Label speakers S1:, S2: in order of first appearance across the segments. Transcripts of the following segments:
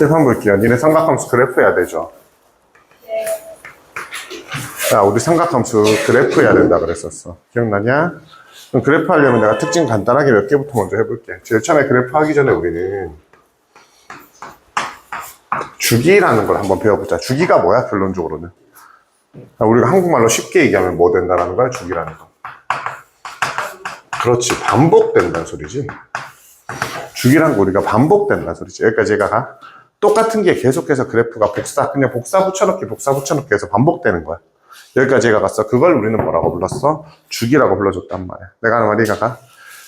S1: 한번 볼게요. 니네 삼각함수 그래프 해야 되죠? 야, 우리 삼각함수 그래프 해야 된다 그랬었어. 기억나냐? 그럼 그래프 하려면 내가 특징 간단하게 몇 개부터 먼저 해볼게. 제일 처음에 그래프 하기 전에 우리는 주기라는 걸 한번 배워보자. 주기가 뭐야, 결론적으로는? 우리가 한국말로 쉽게 얘기하면 뭐 된다라는 거야, 주기라는 거. 그렇지, 반복된다는 소리지. 주기란 거 우리가 반복된다는 소리지. 여기까지 가. 똑같은 게 계속해서 그래프가 그냥 복사 붙여넣기 해서 반복되는 거야. 여기까지 갔어. 그걸 우리는 뭐라고 불렀어? 주기라고 불러줬단 말이야. 내가 하는 말이 가.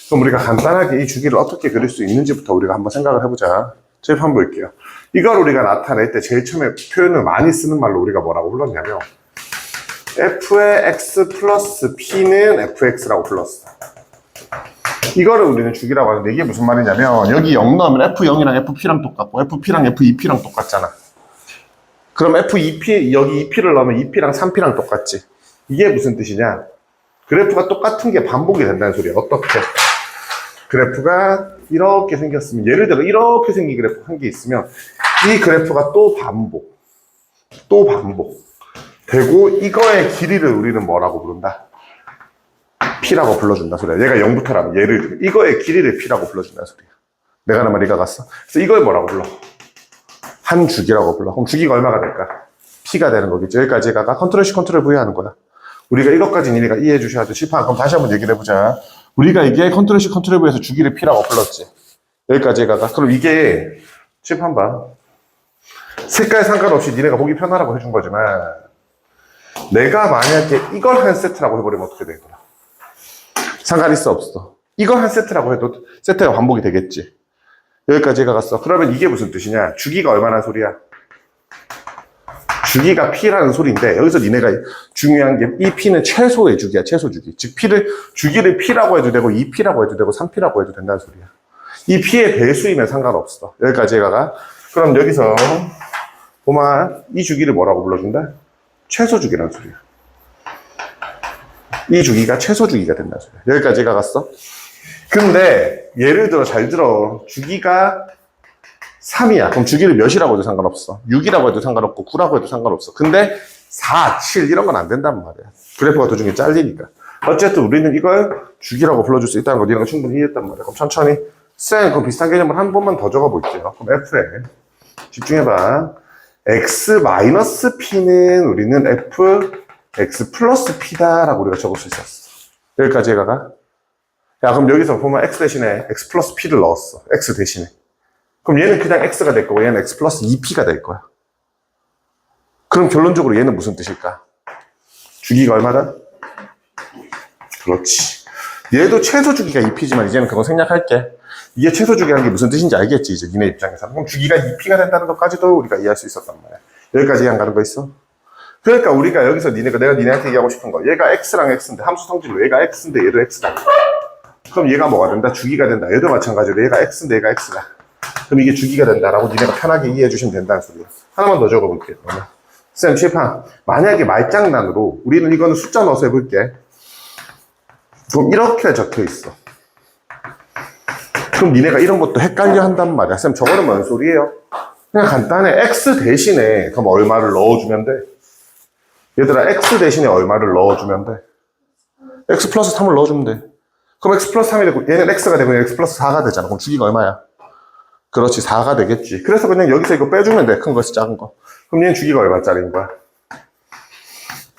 S1: 그럼 우리가 간단하게 이 주기를 어떻게 그릴 수 있는지부터 우리가 한번 생각을 해보자. 제일 한번 볼게요. 이걸 우리가 나타낼 때 제일 처음에 표현을 많이 쓰는 말로 우리가 뭐라고 불렀냐면 f의 x 플러스 p는 fx라고 불렀어. 이거를 우리는 주기라고 하는데 이게 무슨 말이냐면 여기 0 넣으면 f0이랑 fp랑 똑같고 fp랑 f2p랑 똑같잖아. 그럼 f2p 여기 2p를 넣으면 2p랑 3p랑 똑같지. 이게 무슨 뜻이냐? 그래프가 똑같은 게 반복이 된다는 소리야. 어떻게? 그래프가 이렇게 생겼으면 예를 들어 이렇게 생긴 그래프 한 개 있으면 이 그래프가 또 반복 되고 이거의 길이를 우리는 뭐라고 부른다? P라고 불러준다 소리야. 얘가 0부터라면 예를 들어 이거의 길이를 P라고 불러준다 소리야. 내가 하는 말이 갔어. 그래서 이걸 뭐라고 불러? 한 주기라고 불러. 그럼 주기가 얼마가 될까? P가 되는 거겠지. 여기까지 가가 컨트롤 C 컨트롤 V 하는 거야. 우리가 이것까지 니네가 이해해 주셔야 돼. 실판. 그럼 다시 한번 얘기를 해보자. 우리가 이게 컨트롤 C 컨트롤 V에서 주기를 P라고 불렀지. 여기까지 가가. 그럼 이게 실판 봐. 색깔 상관없이 니네가 보기 편하라고 해준 거지만 내가 만약에 이걸 한 세트라고 해버리면 어떻게 되더라? 상관 있어 없어? 이걸 한 세트라고 해도 세트가 반복이 되겠지. 여기까지 갔어. 그러면 이게 무슨 뜻이냐? 주기가 얼마나 소리야? 주기가 P라는 소리인데 여기서 니네가 중요한 게 이 P는 최소의 주기야. 최소 주기. 즉 주기를 P라고 해도 되고 2P라고 해도 되고 3P라고 해도 된다는 소리야. 이 P의 배수이면 상관없어. 여기까지 가. 그럼 여기서 보면 이 주기를 뭐라고 불러준다? 최소 주기라는 소리야. 이 주기가 최소 주기가 된다는 소리야. 여기까지 갔어. 근데 예를 들어 잘 들어. 주기가 3이야. 그럼 주기를 몇이라고 해도 상관없어. 6이라고 해도 상관없고 9라고 해도 상관없어. 근데 4, 7 이런 건 안 된단 말이야. 그래프가 도중에 잘리니까. 어쨌든 우리는 이걸 주기라고 불러줄 수 있다는 거 니네가 충분히 이해했단 말이야. 그럼 천천히 그럼 비슷한 개념을 한 번만 더 적어볼게요. 그럼 F에 집중해봐. x-p는 우리는 x 플러스 p다라고 우리가 적을 수 있었어. 여기까지 가가. 야, 그럼 여기서 보면 x 대신에 x 플러스 p를 넣었어. x 대신에. 그럼 얘는 그냥 x가 될 거고 얘는 x 플러스 2p가 될 거야. 그럼 결론적으로 얘는 무슨 뜻일까? 주기가 얼마다? 그렇지. 얘도 최소 주기가 2p지만 이제는 그거 생략할게. 이게 최소 주기라는 게 무슨 뜻인지 알겠지, 이제 니네 입장에서는. 그럼 주기가 2p가 된다는 것까지도 우리가 이해할 수 있었단 말이야. 여기까지 안 가는 거 있어? 그러니까 우리가 여기서 내가 니네한테 얘기하고 싶은 거. 얘가 x랑 x인데, 함수 성질로 얘가 x인데 얘도 x다. 그럼 얘가 뭐가 된다? 주기가 된다. 얘도 마찬가지로 얘가 x인데 얘가 x다. 그럼 이게 주기가 된다라고 니네가 편하게 이해해 주시면 된다는 소리야. 하나만 더 적어볼게요. 쌤, 칠판. 만약에 말장난으로, 우리는 이거는 숫자 넣어서 해볼게. 그럼 이렇게 적혀 있어. 그럼 니네가 이런 것도 헷갈려 한단 말이야. 쌤, 저거는 뭔 소리예요? 그냥 간단해. x 대신에 그럼 얼마를 넣어주면 돼? 얘들아, x 대신에 얼마를 넣어주면 돼? x 플러스 3을 넣어주면 돼. 그럼 x 플러스 3이 되고 얘는 x가 되고 얘는 x 플러스 4가 되잖아. 그럼 주기가 얼마야? 그렇지, 4가 되겠지. 그래서 그냥 여기서 이거 빼주면 돼. 큰 거에서 작은 거. 그럼 얘는 주기가 얼마짜리인 거야?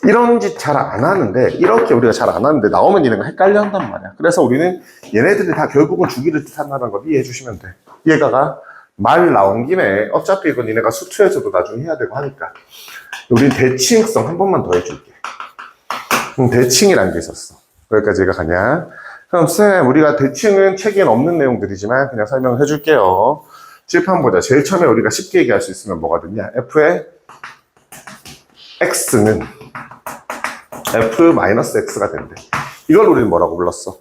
S1: 이런 짓 잘 안 하는데, 이렇게 우리가 잘 안 하는데 나오면 얘네가 헷갈려 한단 말이야. 그래서 우리는 얘네들이 다 결국은 주기를 뜻한다는 걸 이해해 주시면 돼. 얘가 말 나온 김에 어차피 이건 얘네가 수투에서도 나중에 해야 되고 하니까 우린 대칭성 한 번만 더 해줄게. 대칭이라는 게 있었어. 여기까지 얘가 가냐? 그럼 쌤, 우리가 대칭은 책에는 없는 내용들이지만 그냥 설명을 해줄게요. 칠판 보자. 제일 처음에 우리가 쉽게 얘기할 수 있으면 뭐가 됐냐? f의 x는 f-x가 된대. 이걸 우리는 뭐라고 불렀어?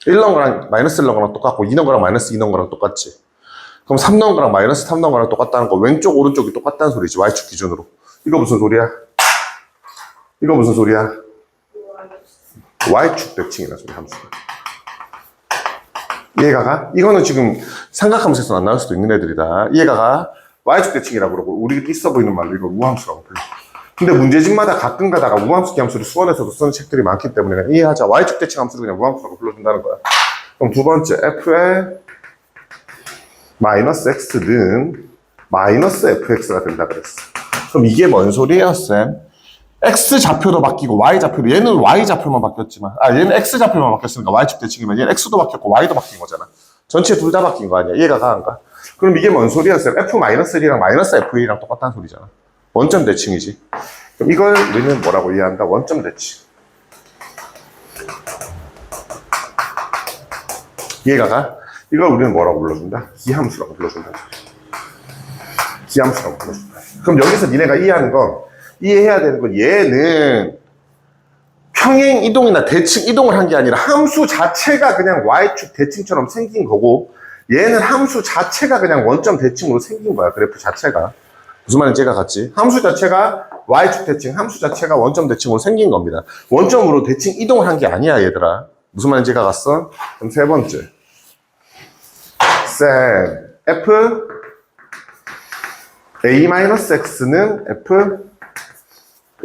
S1: 1 넣은 거랑 마이너스 1 넣은 거랑 똑같고 2 넣은 거랑 마이너스 2 넣은 거랑 똑같지. 그럼 3 넣은 거랑 마이너스 3 넣은 거랑 똑같다는 거 왼쪽 오른쪽이 똑같다는 소리지. y축 기준으로. 이거 무슨 소리야? 이거 무슨 소리야? y축 대칭이라는 소리 함수가. 얘가 이거는 지금 삼각함수에서 안 나올 수도 있는 애들이다. 얘가 y축 대칭이라고 그러고 우리 있어 보이는 말로 이걸 우함수라고 불러. 근데 문제집마다 가끔 가다가 우함수 기함수를 수원에서도 쓰는 책들이 많기 때문에 그냥 이해하자. y축 대칭 함수를 그냥 우함수라고 불러준다는 거야. 그럼 두 번째 f의 마이너스 x는 마이너스 fx가 된다 그랬어. 그럼 이게 뭔 소리예요, 쌤? x 좌표도 바뀌고 y 좌표도, 얘는 y 좌표만 바뀌었지만, 얘는 x 좌표만 바뀌었으니까 y축 대칭이면 얘는 x도 바뀌었고 y도 바뀐 거잖아. 전체 둘 다 바뀐 거 아니야? 이해가 가는가? 그럼 이게 뭔 소리야, 쌤? f-1이랑 마이너스 f1이랑 똑같다는 소리잖아. 원점 대칭이지. 그럼 이걸 우리는 뭐라고 이해한다? 원점 대칭. 이해가 가? 이걸 우리는 뭐라고 불러준다? 기함수라고 불러준다. 기함수라고 불러준다. 그럼 여기서 니네가 이해해야 되는 건 얘는 평행 이동이나 대칭 이동을 한 게 아니라 함수 자체가 그냥 y축 대칭처럼 생긴 거고 얘는 함수 자체가 그냥 원점 대칭으로 생긴 거야. 그래프 자체가. 무슨 말인지 이해가 갔지? 함수 자체가 y축 대칭, 함수 자체가 원점 대칭으로 생긴 겁니다. 원점으로 대칭 이동을 한 게 아니야, 얘들아. 무슨 말인지 이해가 갔어? 그럼 세 번째. 쌤, f a-x는 f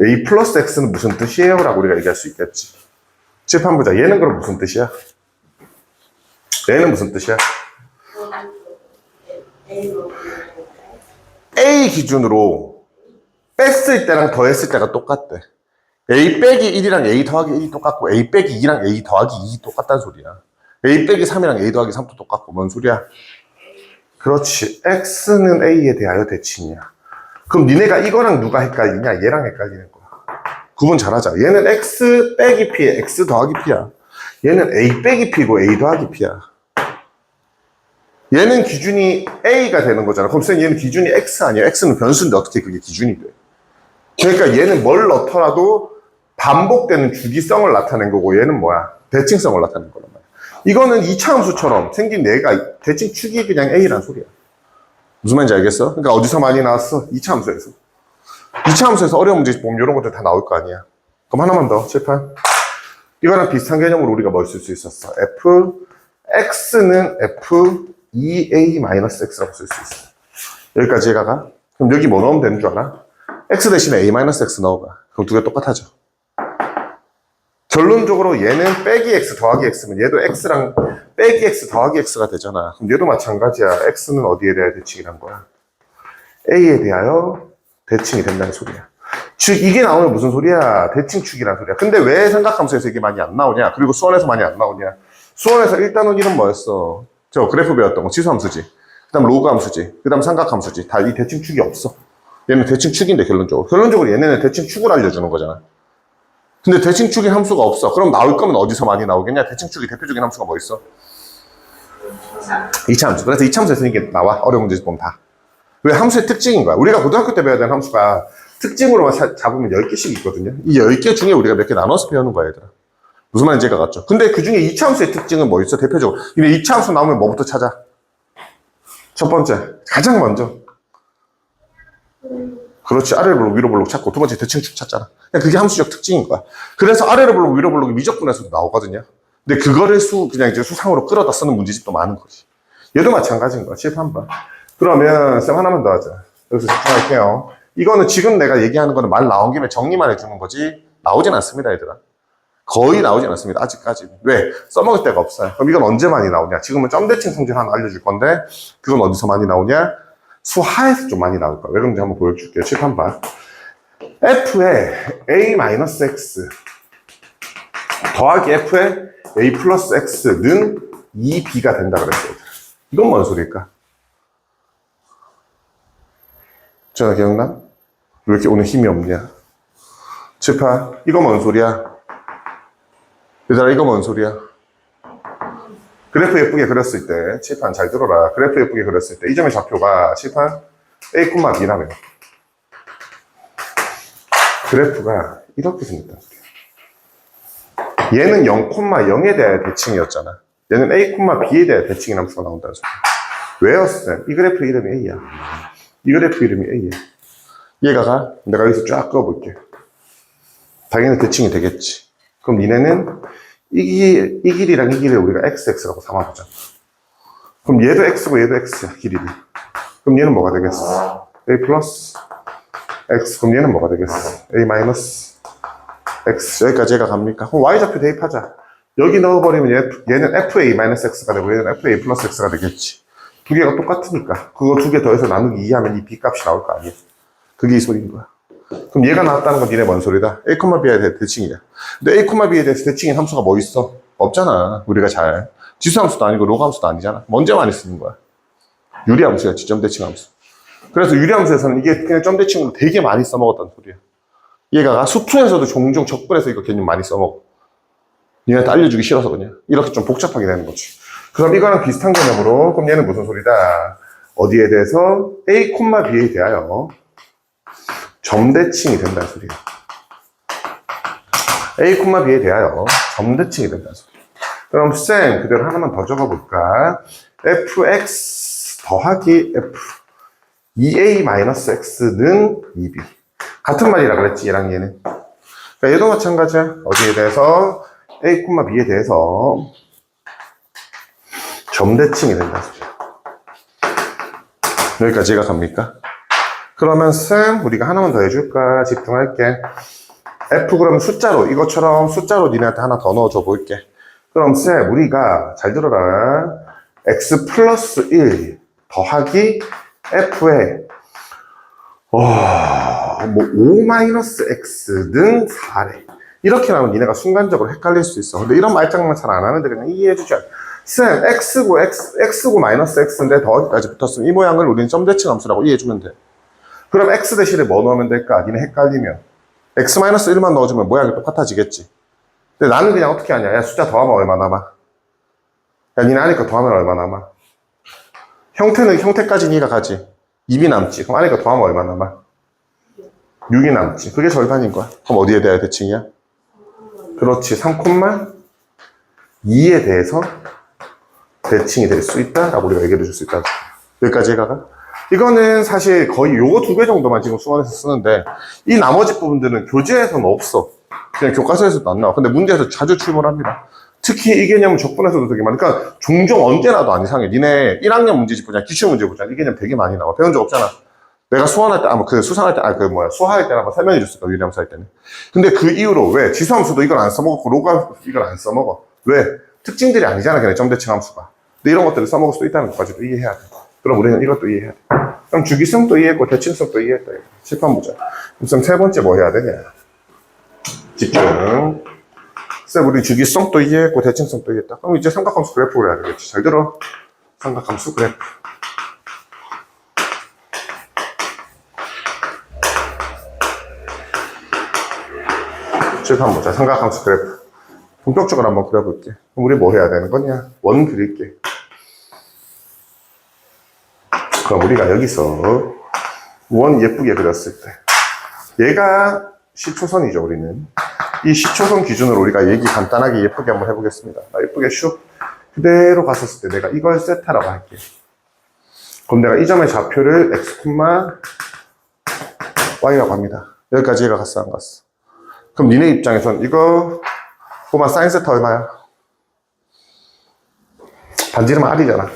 S1: a 플러스 x는 무슨 뜻이에요? 라고 우리가 얘기할 수 있겠지. 칠판 보자. 얘는 그럼 무슨 뜻이야? 얘는 무슨 뜻이야? A 기준으로 뺐을 때랑 더했을 때가 똑같대. A 빼기 1이랑 A 더하기 1이 똑같고 A 빼기 2랑 A 더하기 2이 똑같다는 소리야. A 빼기 3이랑 A 더하기 3도 똑같고 뭔 소리야? 그렇지. X는 A에 대하여 대칭이야. 그럼 니네가 이거랑 누가 헷갈리냐? 얘랑 헷갈리는 거야. 구분 잘하자. 얘는 X 빼기 P에 X 더하기 P야. 얘는 A 빼기 P고 A 더하기 P야. 얘는 기준이 A가 되는 거잖아. 그럼 쌤 얘는 기준이 X 아니야? X는 변수인데 어떻게 그게 기준이 돼? 그러니까 얘는 뭘 넣더라도 반복되는 주기성을 나타낸 거고 얘는 뭐야? 대칭성을 나타낸 거란 말이야. 이거는 2차 함수처럼 생긴 얘가 대칭 축이 그냥 A란 소리야. 무슨 말인지 알겠어? 그러니까 어디서 많이 나왔어? 2차 함수에서. 2차 함수에서 어려운 문제 보면 이런 것들 다 나올 거 아니야. 그럼 하나만 더, 칠판. 이거랑 비슷한 개념으로 우리가 뭘 쓸 수 있었어? x는 f2a-x라고 쓸 수 있어. 여기까지 얘가. 그럼 여기 뭐 넣으면 되는 줄 알아? x 대신에 a-x 넣어봐. 그럼 두 개 똑같아져. 결론적으로 얘는 빼기 x 더하기 x면 얘도 x랑 빼기 x 더하기 x가 되잖아. 그럼 얘도 마찬가지야. x는 어디에 대하여 대칭이란 거야? a에 대하여 대칭이 된다는 소리야. 즉 이게 나오면 무슨 소리야? 대칭축이란 소리야. 근데 왜 삼각함수에서 이게 많이 안 나오냐? 그리고 수원에서 많이 안 나오냐? 수원에서 1단원 1은 뭐였어? 저 그래프 배웠던 거 치수함수지. 그 다음 로그함수지. 그 다음 삼각함수지. 다 이 대칭축이 없어. 얘는 대칭축인데 결론적으로 얘네는 대칭축을 알려주는 거잖아. 근데 대칭축인 함수가 없어. 그럼 나올 거면 어디서 많이 나오겠냐? 대칭축이 대표적인 함수가 뭐 있어? 2차 함수. 그래서 2차 함수에서 이게 나와. 어려운 문제 보면 다. 왜 함수의 특징인 거야? 우리가 고등학교 때 배워야 되는 함수가 특징으로만 잡으면 10개씩 있거든요. 이 10개 중에 우리가 몇 개 나눠서 배우는 거야, 얘들아. 무슨 말인지 이해가 갔죠? 근데 그 중에 2차 함수의 특징은 뭐 있어? 대표적으로. 근데 2차 함수 나오면 뭐부터 찾아? 첫 번째. 가장 먼저. 그렇지. 아래로 블록, 위로 블록 찾고 두 번째 대칭축 찾잖아. 그냥 그게 함수적 특징인 거야. 그래서 아래로 블록, 위로 블록이 미적분에서도 나오거든요. 근데 그거를 그냥 이제 수상으로 끌어다 쓰는 문제집도 많은 거지. 얘도 마찬가지인 거야. 칠판 한번. 그러면 쌤 하나만 더 하자. 여기서 집중할게요. 이거는 지금 내가 얘기하는 거는 말 나온 김에 정리만 해주는 거지 나오진 않습니다, 얘들아. 거의 나오진 않습니다, 아직까지. 왜? 써먹을 데가 없어요. 그럼 이건 언제 많이 나오냐? 지금은 점대칭 성질 하나 알려줄 건데 그건 어디서 많이 나오냐? 수하에서 좀 많이 나올 거야. 왜 그런지 한번 보여줄게요. 칠판 봐. f의 a-x 더하기 f의 a 플러스 x는 2b가 된다 그랬어요. 이건 뭔 소리일까? 전화 기억나? 왜 이렇게 오늘 힘이 없냐? 칠판, 이거 뭔 소리야? 얘들아, 이거 뭔 소리야? 그래프 예쁘게 그렸을 때, 칠판 잘 들어라. 그래프 예쁘게 그렸을 때, 이 점의 좌표가 칠판 a,b라며. 그래프가 이렇게 생겼단 소리야. 얘는 0,0에 대한 대칭이었잖아. 얘는 a,b에 대한 대칭이라는 함수가 나온다는 소리야. 왜요, 쌤? 이 그래프 이름이 a야. 이 그래프 이름이 a야. 이해가 가? 내가 여기서 쫙 그어볼게. 당연히 대칭이 되겠지. 그럼 니네는 이 길이랑 이 길이를 우리가 x라고 삼아보자. 그럼 얘도 x고 얘도 x야, 길이는. 그럼 얘는 뭐가 되겠어? A 플러스 X. 그럼 얘는 뭐가 되겠어? A 마이너스 X. 여기까지 얘가 갑니까? 그럼 Y좌표 대입하자. 여기 넣어버리면 얘는 FA 마이너스 X가 되고 얘는 FA 플러스 X가 되겠지. 두 개가 똑같으니까. 그거 두 개 더해서 나누기 2 하면 이 B 값이 나올 거 아니야. 그게 이 소리인 거야. 그럼 얘가 나왔다는 건 니네 뭔 소리다? A, B에 대해 대칭이야. 근데 A, B에 대해서 대칭인 함수가 뭐 있어? 없잖아. 우리가 잘. 지수함수도 아니고 로그함수도 아니잖아. 언제 많이 쓰는 거야? 유리함수였지, 점대칭함수. 그래서 유리함수에서는 이게 그냥 점대칭으로 되게 많이 써먹었단 소리야. 얘가 수투에서도 종종 적분해서 이거 개념 많이 써먹어. 니네한테 알려주기 싫어서 그냥. 이렇게 좀 복잡하게 되는 거지. 그럼 이거랑 비슷한 개념으로, 그럼 얘는 무슨 소리다? 어디에 대해서? A, B에 대하여 점대칭이 된다는 소리야. A, B에 대하여 점대칭이 된다는 소리야. 그럼 쌤, 그대로 하나만 더 적어볼까? fx 더하기 f 2a-x는 2b. 같은 말이라 그랬지, 얘랑 얘는. 그러니까 얘도 마찬가지야. 어디에 대해서? A, B에 대해서 점대칭이 된다는 소리야. 여기까지 얘가 갑니까? 그러면 쌤, 우리가 하나만 더 해줄까? 집중할게. F 그러면 숫자로, 이것처럼 숫자로 니네한테 하나 더 넣어줘 볼게. 그럼 쌤, 우리가, 잘 들어라. X 플러스 1 더하기 F에, 5 마이너스 X는 4래. 이렇게 나오면 니네가 순간적으로 헷갈릴 수 있어. 근데 이런 말장난 잘 안 하는데 그냥 이해해주자. 쌤, X고 마이너스 X인데 더하기까지 붙었으면 이 모양을 우리는 점대칭 함수라고 이해해주면 돼. 그럼 X 대신에 뭐 넣으면 될까? 니네 헷갈리면. X-1만 넣어주면 모양이 똑같아지겠지. 근데 나는 그냥 어떻게 하냐. 야, 숫자 더하면 얼마 남아? 야, 니네 아니까 더하면 얼마 남아? 형태까지 니가 가지. 2이 남지. 그럼 아니까 더하면 얼마 남아? 6이 남지. 그게 절반인 거야. 그럼 어디에 대해 대칭이야? 그렇지. 3,2에 대해서 대칭이 될 수 있다? 라고 우리가 얘기해 줄 수 있다. 여기까지 해가가? 이거는 사실 거의 요거 2개 정도만 지금 수원에서 쓰는데, 이 나머지 부분들은 교재에서는 없어. 그냥 교과서에서도 안 나와. 근데 문제에서 자주 출몰합니다. 특히 이 개념은 적분에서도 되게 많아. 그러니까 종종 언제 나도 안 이상해. 니네 1학년 문제집 보자, 기출문제 보자. 이 개념 되게 많이 나와. 배운 적 없잖아. 내가 수원할 때, 수상할 때, 수화할 때는 한번 설명해 줬을 거야, 유리함수 할 때는. 근데 그 이후로 왜? 지수함수도 이걸 안 써먹었고, 로가 이걸 안 써먹어. 왜? 특징들이 아니잖아, 그냥 점대칭 함수가. 근데 이런 것들을 써먹을 수도 있다는 것까지도 이해해야 돼. 그럼 우리는 이것도 이해해야 돼. 그럼 주기성도 이해했고, 대칭성도 이해했다. 칠판 보자. 그럼 세 번째 뭐 해야 되냐? 집중. 쌤, 우리 주기성도 이해했고, 대칭성도 이해했다. 그럼 이제 삼각함수 그래프를 해야 되겠지. 잘 들어. 삼각함수 그래프. 칠판 보자. 삼각함수 그래프. 본격적으로 한번 그려볼게. 그럼 우리 뭐 해야 되는 거냐? 원 그릴게. 그럼 우리가 여기서 원 예쁘게 그렸을 때, 얘가 시초선이죠, 우리는. 이 시초선 기준으로 우리가 얘기 간단하게 예쁘게 한번 해보겠습니다. 예쁘게 슉 그대로 갔었을 때 내가 이걸 세타라고 할게. 그럼 내가 이 점의 좌표를 x, y라고 합니다. 여기까지 얘가 갔어, 안 갔어? 그럼 니네 입장에선 이거 보면 사인 세타 얼마야? 반지름은 r이잖아.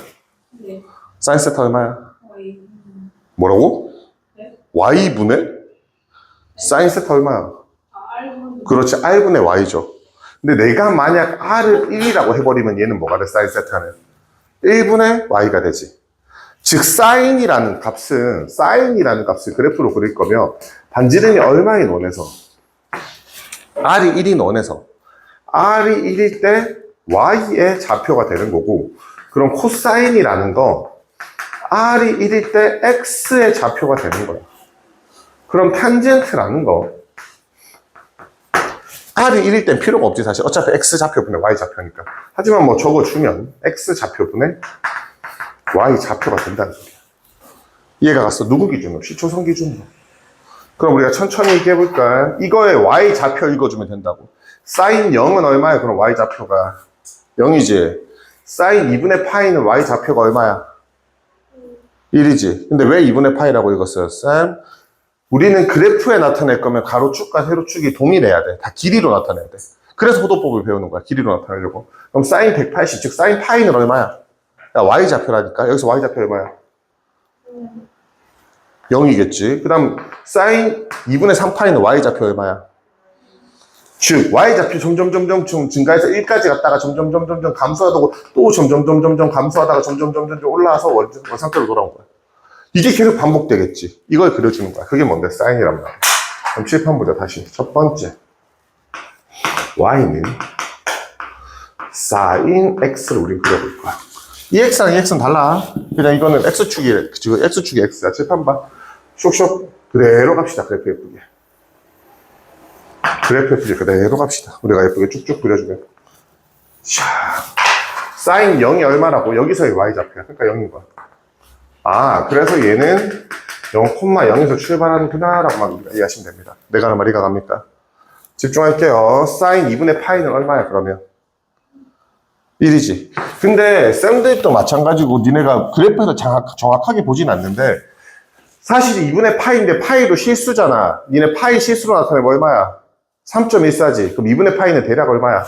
S2: 네.
S1: 사인 세타 얼마야?
S2: Y.
S1: 뭐라고?
S2: 네?
S1: y분의? 사인 세타 얼마야?
S2: R분.
S1: 그렇지, r분의 y죠. 근데 내가 만약 r을 1이라고 해버리면 얘는 뭐가 돼? 사인 세타는 1분의 y가 되지. 즉 사인이라는 값을 그래프로 그릴 거면 반지름이 얼마인 원에서 r이 1인 원에서 r이 1일 때 y의 좌표가 되는 거고, 그럼 코사인이라는 거 r이 1일 때 x의 좌표가 되는 거야. 그럼 탄젠트라는 거 r이 1일 땐 필요가 없지 사실. 어차피 x 좌표분의 y 좌표니까. 하지만 뭐 적어주면 x 좌표분의 y 좌표가 된다는 소리야. 이해가 갔어? 누구 기준으로? 시초선 기준으로. 그럼 우리가 천천히 얘기해볼까? 이거의 y 좌표 읽어주면 된다고. 사인 0은 얼마야? 그럼 y 좌표가 0이지. 사인 2분의 파이는 y 좌표가 얼마야? 1이지. 근데 왜 2분의 파이라고 읽었어요, 쌤? 우리는 그래프에 나타낼 거면 가로축과 세로축이 동일해야 돼. 다 길이로 나타내야 돼. 그래서 호도법을 배우는 거야. 길이로 나타내려고. 그럼 사인 180, 즉 사인 파이는 얼마야? 야, y 좌표라니까. 여기서 y 좌표 얼마야? 0이겠지. 그 다음 사인 2분의 3파이는 y좌표 얼마야? 즉 y좌표 점점 증가해서 1까지 갔다가 점점 감소하다고 또 점점 감소하다가 점점 올라와서 원상태로 돌아온 거야. 이게 계속 반복되겠지. 이걸 그려주는 거야. 그게 뭔데? 사인이란 말이야. 그럼 칠판 보자. 다시 첫 번째 y는 사인 x를 우린 그려볼 거야. 이 x랑 이 x는 달라. 그냥 이거는 x축이 지금 x축이 x야. 칠판 봐. 쇽쇽 그대로 갑시다. 그래프 예쁘게. 그래프 예쁘게 그대로 갑시다. 우리가 예쁘게 쭉쭉 그려주면. 샤. 사인 0이 얼마라고? 여기서의 y좌표야. 그러니까 0인 거야. 아, 그래서 얘는 0,0에서 출발하는구나 라고 이해하시면 됩니다. 내가 하는 말이 가갑니까? 집중할게요. 사인 2분의 파이는 얼마야 그러면? 1이지. 근데 쌤들도 마찬가지고 니네가 그래프에서 정확하게 보진 않는데 사실 2분의 파이인데 파이도 실수잖아. 니네 파이 실수로 나타내면 얼마야? 3.14지. 그럼 2분의 파이는 대략 얼마야?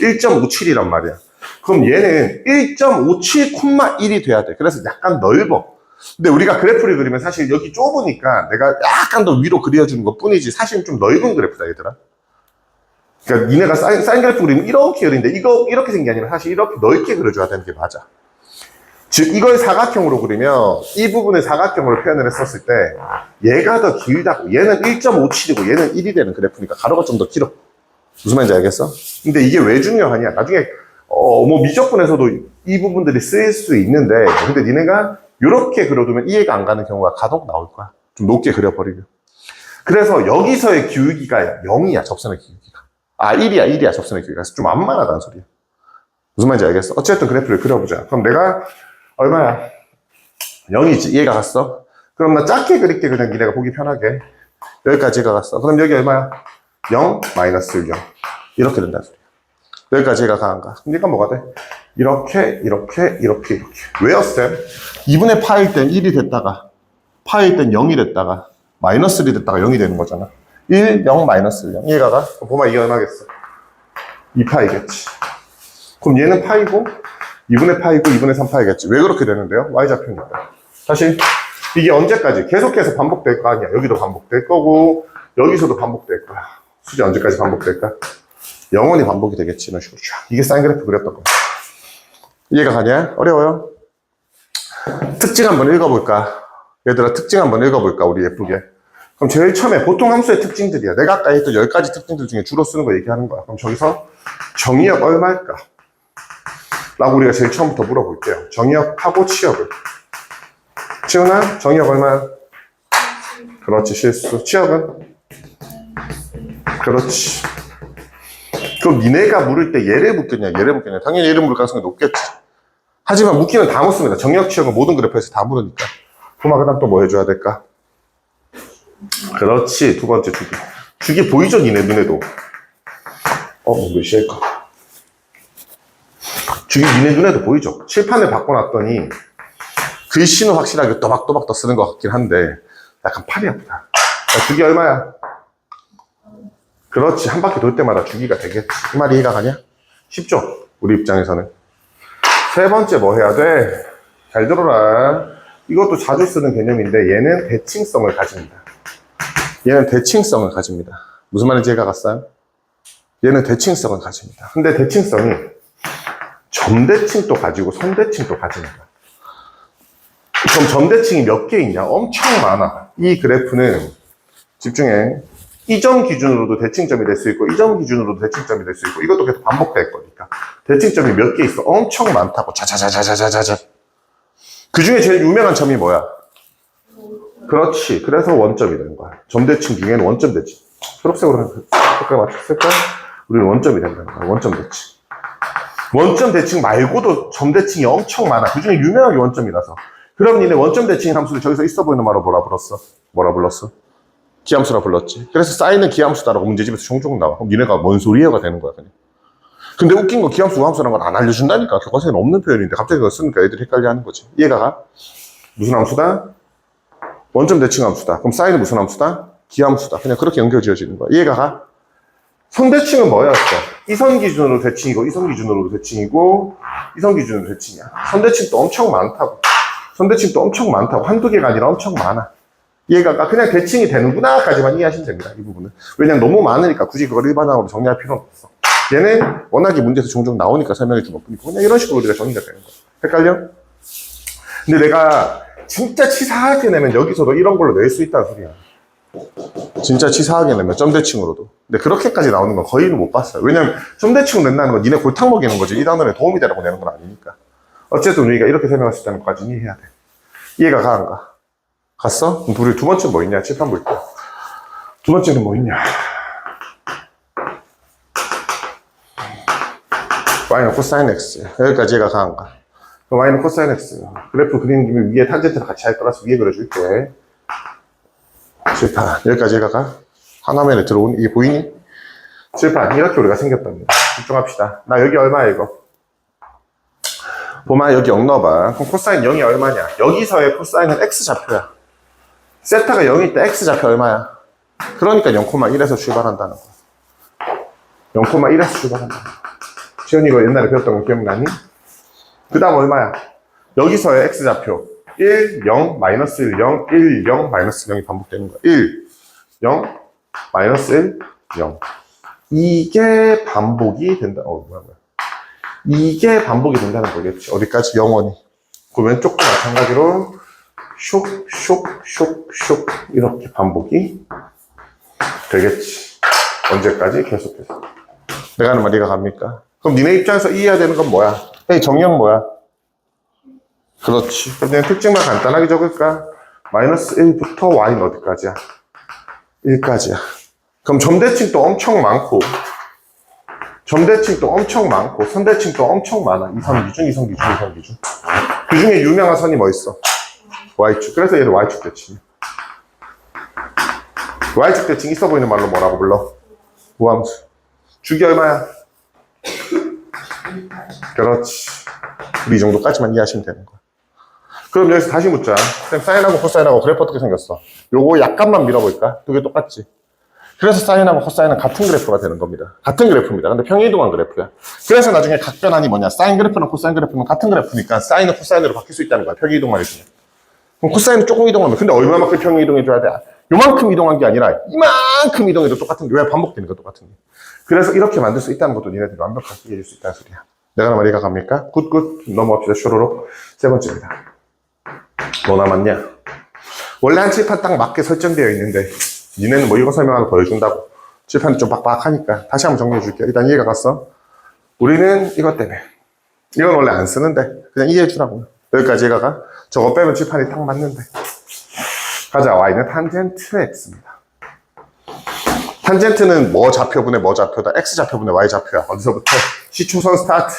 S1: 1.57이란 말이야. 그럼 얘는 1.57,1이 돼야 돼. 그래서 약간 넓어. 근데 우리가 그래프를 그리면 사실 여기 좁으니까 내가 약간 더 위로 그려주는 것 뿐이지 사실은 좀 넓은 그래프다 얘들아. 그러니까 니네가 사인 그래프 그리면 이렇게 그리는데 이렇게 생긴 게 아니라 사실 이렇게 넓게 그려줘야 되는 게 맞아. 즉 이걸 사각형으로 그리면 이 부분을 사각형으로 표현을 했었을 때 얘가 더 길다고. 얘는 1.57이고 얘는 1이 되는 그래프니까 가로가 좀 더 길어. 무슨 말인지 알겠어? 근데 이게 왜 중요하냐? 나중에 뭐 미적분에서도 이 부분들이 쓰일 수 있는데 근데 니네가 이렇게 그려두면 이해가 안 가는 경우가 간혹 나올 거야. 좀 높게 그려버리면. 그래서 여기서의 기울기가 0이야. 접선의 기울기가. 아 1이야 접선의 기울기가. 좀 안만하다는 소리야. 무슨 말인지 알겠어? 어쨌든 그래프를 그려보자. 그럼 내가 얼마야? 0이지. 이해가 갔어? 그럼 나 작게 그릴게. 그냥 니네가 보기 편하게. 여기까지가 갔어. 그럼 여기 얼마야? 0, 마이너스 0. 이렇게 된다는 소리야. 여기까지가 가는가? 그럼 얘가 뭐가 돼? 이렇게. 왜요, 쌤? 2분의 파일 땐 1이 됐다가, 파일 땐 0이 됐다가, 마이너스 1이 됐다가 0이 되는 거잖아. 1, 0, 마이너스 0. 이해가 가? 그럼 보면 이게 얼마겠어? 2파이겠지. 그럼 얘는 파이고, 2분의 파이고, 2분의 3파이겠지. 왜 그렇게 되는데요? y좌표니까. 사실, 이게 언제까지? 계속해서 반복될 거 아니야. 여기도 반복될 거고, 여기서도 반복될 거야. 수지 언제까지 반복될까? 영원히 반복이 되겠지. 이런 식으로. 이게 사인 그래프 그렸던 거야. 이해가 가냐? 어려워요? 특징 한번 읽어볼까? 얘들아, 특징 한번 읽어볼까? 우리 예쁘게. 그럼 제일 처음에 보통 함수의 특징들이야. 내가 아까 했던 10가지 특징들 중에 주로 쓰는 거 얘기하는 거야. 그럼 저기서 정의역 얼마일까? 라고 우리가 제일 처음부터 물어볼게요. 정의역하고 치역을. 치우나? 정의역 얼마야? 그렇지, 실수. 치역은? 그렇지. 그럼 니네가 물을 때 얘를 묻겠냐, 얘를 묻겠냐? 당연히 얘를 물을 가능성이 높겠지. 하지만 묻기는 다 묻습니다. 정의역, 치역은 모든 그래프에서 다 물으니까. 그럼 그 다음 또 뭐 해줘야 될까? 그렇지. 두 번째 주기. 주기 보이죠, 니네 눈에도? 몇 시일까? 주기 니네 눈에도 보이죠? 칠판을 바꿔놨더니 글씨는 확실하게 또박또박 더 쓰는 것 같긴 한데 약간 팔이 아프다. 야, 주기 얼마야? 그렇지. 한 바퀴 돌 때마다 주기가 되겠지. 이 말이 이해가 가냐? 쉽죠? 우리 입장에서는. 세 번째 뭐 해야 돼? 잘 들어라. 이것도 자주 쓰는 개념인데 얘는 대칭성을 가집니다. 얘는 대칭성을 가집니다. 무슨 말인지 이해가 갔어요? 얘는 대칭성을 가집니다. 근데 대칭성이 점대칭도 가지고 선대칭도 가집니다. 그럼 점대칭이 몇 개 있냐? 엄청 많아. 이 그래프는 집중해. 이 점 기준으로도 대칭점이 될 수 있고 이 점 기준으로도 대칭점이 될 수 있고 이것도 계속 반복될 거니까 대칭점이 몇 개 있어. 엄청 많다고. 자자자자자자자. 그 중에 제일 유명한 점이 뭐야? 그렇지. 그래서 원점이 되는 거야. 점대칭 중에는 원점 대칭. 초록색으로 색깔 맞췄을까? 우리는 원점이 된다는 거야. 원점 대칭. 원점 대칭 말고도 점대칭이 엄청 많아. 그 중에 유명하게 원점이라서. 그럼 니네 원점 대칭 함수를 저기서 있어 보이는 말로 뭐라 불렀어? 기함수라 불렀지. 그래서 사인은 기함수다라고 문제집에서 종종 나와. 그럼 니네가 뭔 소리예요가 되는 거야, 그냥. 근데 웃긴 거 기함수, 우함수라는 건 안 알려준다니까. 교과서에는 없는 표현인데 갑자기 그거 쓰니까 애들이 헷갈려 하는 거지. 이해가 가? 무슨 함수다? 원점 대칭 함수다. 그럼 사인은 무슨 함수다? 기함수다. 그냥 그렇게 연결 지어지는 거야. 이해가 가? 선대칭은 뭐였어? 이 선 기준으로 대칭이고, 이 선 기준으로 대칭이고, 이 선 기준으로 대칭이야. 선대칭도 엄청 많다고. 선대칭도 엄청 많다고. 한두 개가 아니라 엄청 많아. 얘가 그냥 대칭이 되는구나 까지만 이해하시면 됩니다. 이 부분은. 왜냐면 너무 많으니까 굳이 그걸 일반항으로 정리할 필요는 없어. 얘는 워낙에 문제에서 종종 나오니까 설명해 준 것뿐이고 그냥 이런 식으로 우리가 정리가 되는 거야. 헷갈려? 근데 내가 진짜 치사하게 내면 여기서도 이런 걸로 낼 수 있다는 소리야. 진짜 치사하게 내면 점대칭으로도. 근데 그렇게까지 나오는 건 거의는 못 봤어요. 왜냐면 점대칭으로 낸다는 건 니네 골탕 먹이는 거지 이 단원에 도움이 되라고 내는 건 아니니까. 어쨌든 우리가 이렇게 설명할 수 있다는 것까지 이해해야 돼. 이해가 가 안 가? 갔어? 그럼 우리 두 번째 뭐 있냐? 칠판 볼게. 두 번째는 뭐 있냐? y는 코사인 x. 여기까지 얘가 가 안 가? 그럼 y는 코사인 x. 그래프 그리는 김에 위에 탄젠트를 같이 할 거라서 위에 그려줄게. 칠판. 여기까지 얘가 가? 하나면에 들어오니? 이게 보이니? 칠판. 이렇게 우리가 생겼답니다. 집중합시다. 나 여기 얼마야, 이거? 보마 여기 0 넣어봐. 그럼 코사인 0이 얼마냐? 여기서의 코사인은 x좌표야. 세타가 0일 때 x좌표 얼마야? 그러니까 0,1에서 출발한다는 거야. 0,1에서 출발한다는 거야. 지현이 이거 옛날에 배웠던 거 기억나니? 그 다음 얼마야? 여기서의 x좌표 1, 0, 마이너스 1, 0, 1, 0, 마이너스 0이 반복되는 거야. 1, 0, 마이너스 1, 0. 이게 반복이 된다. 뭐야. 이게 반복이 된다는 거겠지. 어디까지? 0원이. 그 왼쪽도 마찬가지로 슉, 슉, 슉, 슉 이렇게 반복이 되겠지. 언제까지? 계속해서. 내가 하는 말 이해가 갑니까? 그럼 니네 입장에서 이해해야 되는 건 뭐야? 에이, 정령 뭐야? 그렇지. 그럼 그냥 특징만 간단하게 적을까? 마이너스 1부터 y는 어디까지야? 1까지야. 그럼 점대칭도 엄청 많고 점대칭도 엄청 많고 선대칭도 엄청 많아. 이선 기준, 이선 기준, 이선 기준. 그 중에 유명한 선이 뭐 있어? Y축. 그래서 얘를 Y축 대칭. Y축 대칭 있어 보이는 말로 뭐라고 불러? 우함수. 축이 얼마야? 그렇지. 우리 이 정도까지만 이해하시면 되는 거야. 그럼 여기서 다시 묻자. 쌤, 사인하고 코사인하고 그래프 어떻게 생겼어? 요거 약간만 밀어볼까? 두 개 똑같지? 그래서 사인하고 코사인은 같은 그래프가 되는 겁니다. 같은 그래프입니다. 근데 평이동한 그래프야. 그래서 나중에 각변환이 뭐냐? 사인 그래프랑 코사인 그래프는 같은 그래프니까 사인은 코사인으로 바뀔 수 있다는 거야. 평이동만 해주면. 그럼 코사인은 조금 이동하면 근데 얼마만큼 평이동해줘야 돼? 요만큼 이동한 게 아니라 이만큼 이동해도 똑같은 게 왜 반복되니까 똑같은 게. 그래서 이렇게 만들 수 있다는 것도 니네들이 완벽하게 이해할 수 있다는 소리야. 내가 하는 말 이해가 갑니까? 굿굿. 넘어갑시다. 쇼로로. 세 번째입니다. 뭐 남았냐? 원래 한 칠판 딱 맞게 설정되어 있는데 니네는 뭐 이거 설명 하나 더 해준다고. 칠판이 좀 빡빡하니까 다시 한번 정리해 줄게요. 일단 이해가 갔어? 우리는 이것 때문에 이건 원래 안 쓰는데 그냥 이해해 주라고요. 여기까지 이해가 가? 저거 빼면 칠판이 딱 맞는데. 가자. y는 탄젠트 x입니다. 탄젠트는 뭐 좌표분의 뭐 좌표다? x 좌표분의 y 좌표야. 어디서부터? 시초선 스타트.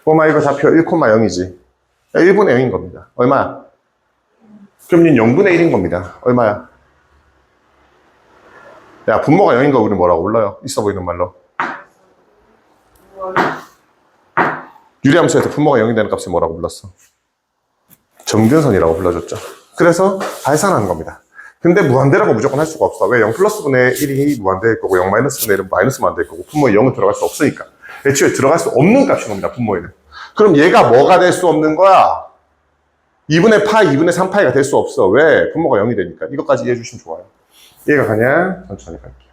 S1: 꼬마 이거 좌표 1,0이지. 1분의 0인 겁니다. 얼마야? 그럼 니 0분의 1인 겁니다. 얼마야? 야, 분모가 0인 거 우리 뭐라고 불러요? 있어 보이는 말로. 유리함수에서 분모가 0이 되는 값이 뭐라고 불렀어? 정근선이라고 불러줬죠. 그래서 발산하는 겁니다. 근데 무한대라고 무조건 할 수가 없어. 왜? 0 플러스 분의 1이 무한대일 거고 0 마이너스 분의 1은 마이너스 무한대일 거고 분모에 0은 들어갈 수 없으니까. 애초에 들어갈 수 없는 값인 겁니다. 분모에는. 그럼 얘가 뭐가 될 수 없는 거야? 2분의 파이, 2분의 3파이가 될 수 없어. 왜? 분모가 0이 되니까. 이것까지 이해해 주시면 좋아요. 이해가 가냐? 천천히 갈게요.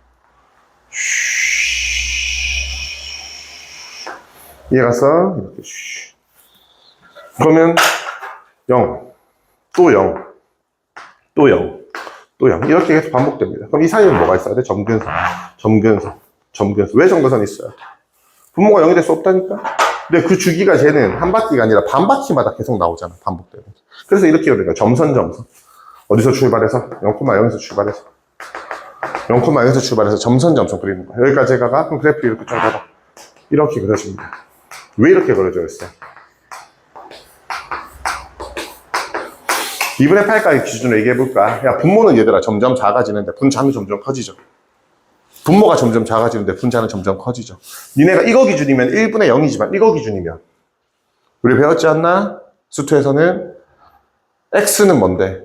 S1: 이해가서 이렇게 그러면 0, 또 0, 또 0, 또 0 이렇게 계속 반복됩니다. 그럼 이 사이에는 뭐가 있어야 돼? 점근선, 점근선, 점근선. 왜 점근선이 있어요? 분모가 0이 될 수 없다니까? 근데 그 주기가 쟤는 한 바퀴가 아니라 반 바퀴마다 계속 나오잖아. 반복되면서. 그래서 이렇게 그러니까 점선, 점선. 어디서 출발해서? 0,0에서 출발해서. 0,0에서 출발해서 점선, 점선 그리는 거야. 여기까지 가가 그럼 그래프 이렇게 쫙 가봐. 이렇게 그려집니다. 왜 이렇게 그려져 있어요? 2분의 8까지 기준으로 얘기해볼까? 야, 분모는 얘들아 점점 작아지는데 분자는 점점 커지죠. 분모가 점점 작아지는데 분자는 점점 커지죠. 니네가 이거 기준이면 1분의 0이지만 이거 기준이면 우리 배웠지 않나? 수투에서는 x는 뭔데?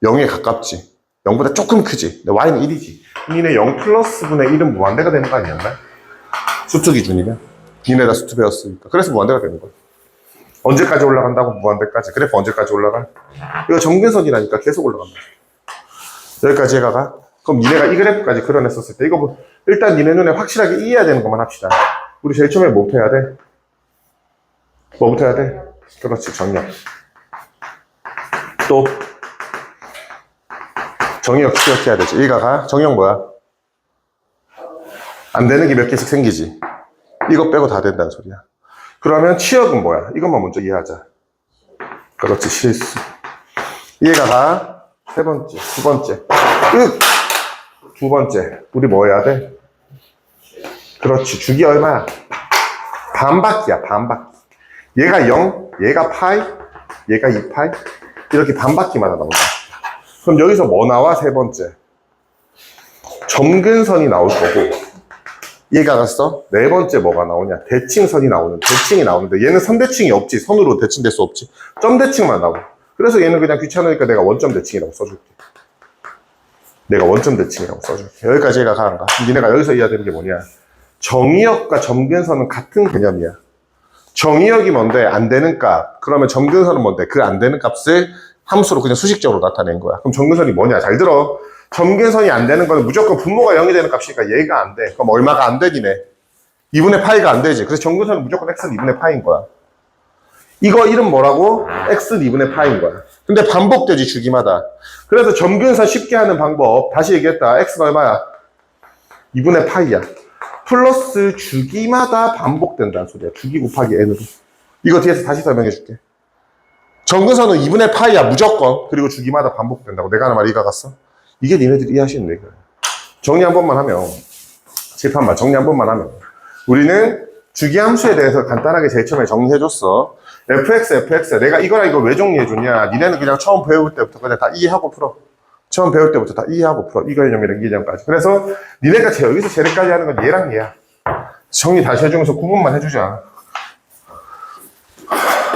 S1: 0에 가깝지. 0보다 조금 크지. 근데 y는 1이지. 니네 0 플러스 분의 1은 무한대가 되는 거 아니었나? 수투 기준이면. 니네 다 수투 배웠으니까. 그래서 무한대가 되는 거야. 언제까지 올라간다고? 무한대까지. 그래프 언제까지 올라가? 이거 점근선이라니까 계속 올라간다. 여기까지 해가. 그럼 니네가 이 그래프까지 그려냈었을 때, 이거 뭐, 일단 니네 눈에 확실하게 이해해야 되는 것만 합시다. 우리 제일 처음에 뭐부터 해야 돼? 뭐부터 해야 돼? 그렇지, 정역. 또, 정역 기억해야 되지. 이가가, 정역 뭐야? 안 되는 게 몇 개씩 생기지. 이거 빼고 다 된다는 소리야. 그러면 치역은 뭐야? 이것만 먼저 이해하자. 그렇지, 실수. 이해가 세 번째, 두 번째. 두 번째. 우리 뭐 해야 돼? 그렇지, 주기 얼마야? 반바퀴야, 반바퀴. 얘가 0, 얘가 파이, 얘가 2파이. 이렇게 반바퀴마다 나온다. 그럼 여기서 뭐 나와? 세 번째. 점근선이 나올 거고. 얘가 갔어? 네 번째 뭐가 나오냐? 대칭선이 나오는, 대칭이 나오는데 얘는 선대칭이 없지. 선으로 대칭될 수 없지. 점대칭만 나오고. 그래서 얘는 그냥 귀찮으니까 내가 원점 대칭이라고 써줄게. 내가 원점 대칭이라고 써줄게. 여기까지 얘가 가는가? 니네가 여기서 이해해야 되는 게 뭐냐? 정의역과 점근선은 같은 개념이야. 정의역이 뭔데? 안 되는 값. 그러면 점근선은 뭔데? 그 안 되는 값을 함수로 그냥 수식적으로 나타낸 거야. 그럼 점근선이 뭐냐? 잘 들어. 점근선이 안 되는 거는 무조건 분모가 0이 되는 값이니까 얘가 안 돼. 그럼 얼마가 안 되기네? 2분의 파이가 안 되지. 그래서 점근선은 무조건 x는 2분의 파이인 거야. 이거 이름 뭐라고? x는 2분의 파이인 거야. 근데 반복되지, 주기마다. 그래서 점근선 쉽게 하는 방법. 다시 얘기했다. x가 얼마야? 2분의 파이야. 플러스 주기마다 반복된다는 소리야. 주기 곱하기 n으로. 이거 뒤에서 다시 설명해 줄게. 점근선은 2분의 파이야, 무조건. 그리고 주기마다 반복된다고. 내가 하는 말이 이가 갔어? 이게 니네들이 이해하시는 얘기야. 정리 한 번만 하면, 칠판만 정리 한 번만 하면, 우리는 주기 함수에 대해서 간단하게 제일 처음에 정리해줬어. fx. 내가 이거랑 이걸 왜 정리해줬냐? 니네는 그냥 처음 배울 때부터 그냥 다 이해하고 풀어. 처음 배울 때부터 다 이해하고 풀어. 이 개념이랑 이 개념까지. 그래서 니네가 여기서 제일까지 하는 건 얘랑 얘야. 정리 다시 해주면서 구분만 해주자.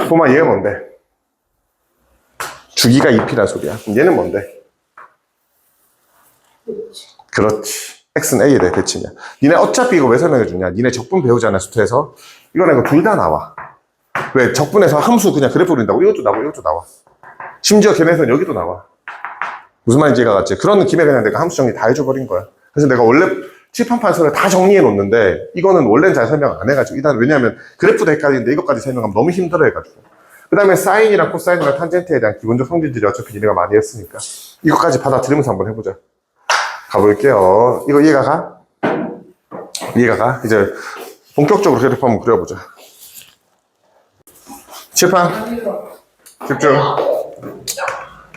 S1: 보마 얘가 뭔데? 주기가 2p란 소리야. 그럼 얘는 뭔데? 그렇지. x는 a에 대해 대칭이야. 니네 어차피 이거 왜 설명해주냐? 니네 적분 배우잖아, 수트에서. 이거랑 이거 둘 다 나와. 왜? 적분에서 함수 그냥 그래프 그린다고? 이것도 나와, 이것도 나와. 심지어 걔네에서는 여기도 나와. 무슨 말인지 이해가 갔지? 그런 김에 그냥 내가 함수 정리 다 해줘버린 거야. 그래서 내가 원래 칠판 판서를 다 정리해 놓는데, 이거는 원래는 잘 설명 안 해가지고. 일단 왜냐하면 그래프도 헷갈리는데 이것까지 설명하면 너무 힘들어 해가지고. 그 다음에 사인이랑 코사인이랑 탄젠트에 대한 기본적 성질들이 어차피 니네가 많이 했으니까. 이것까지 받아들이면서 한번 해보자. 가볼게요. 이거 이해가 가? 이해가 가? 이제 본격적으로 그래프 한번 그려보자. 칠판 집중.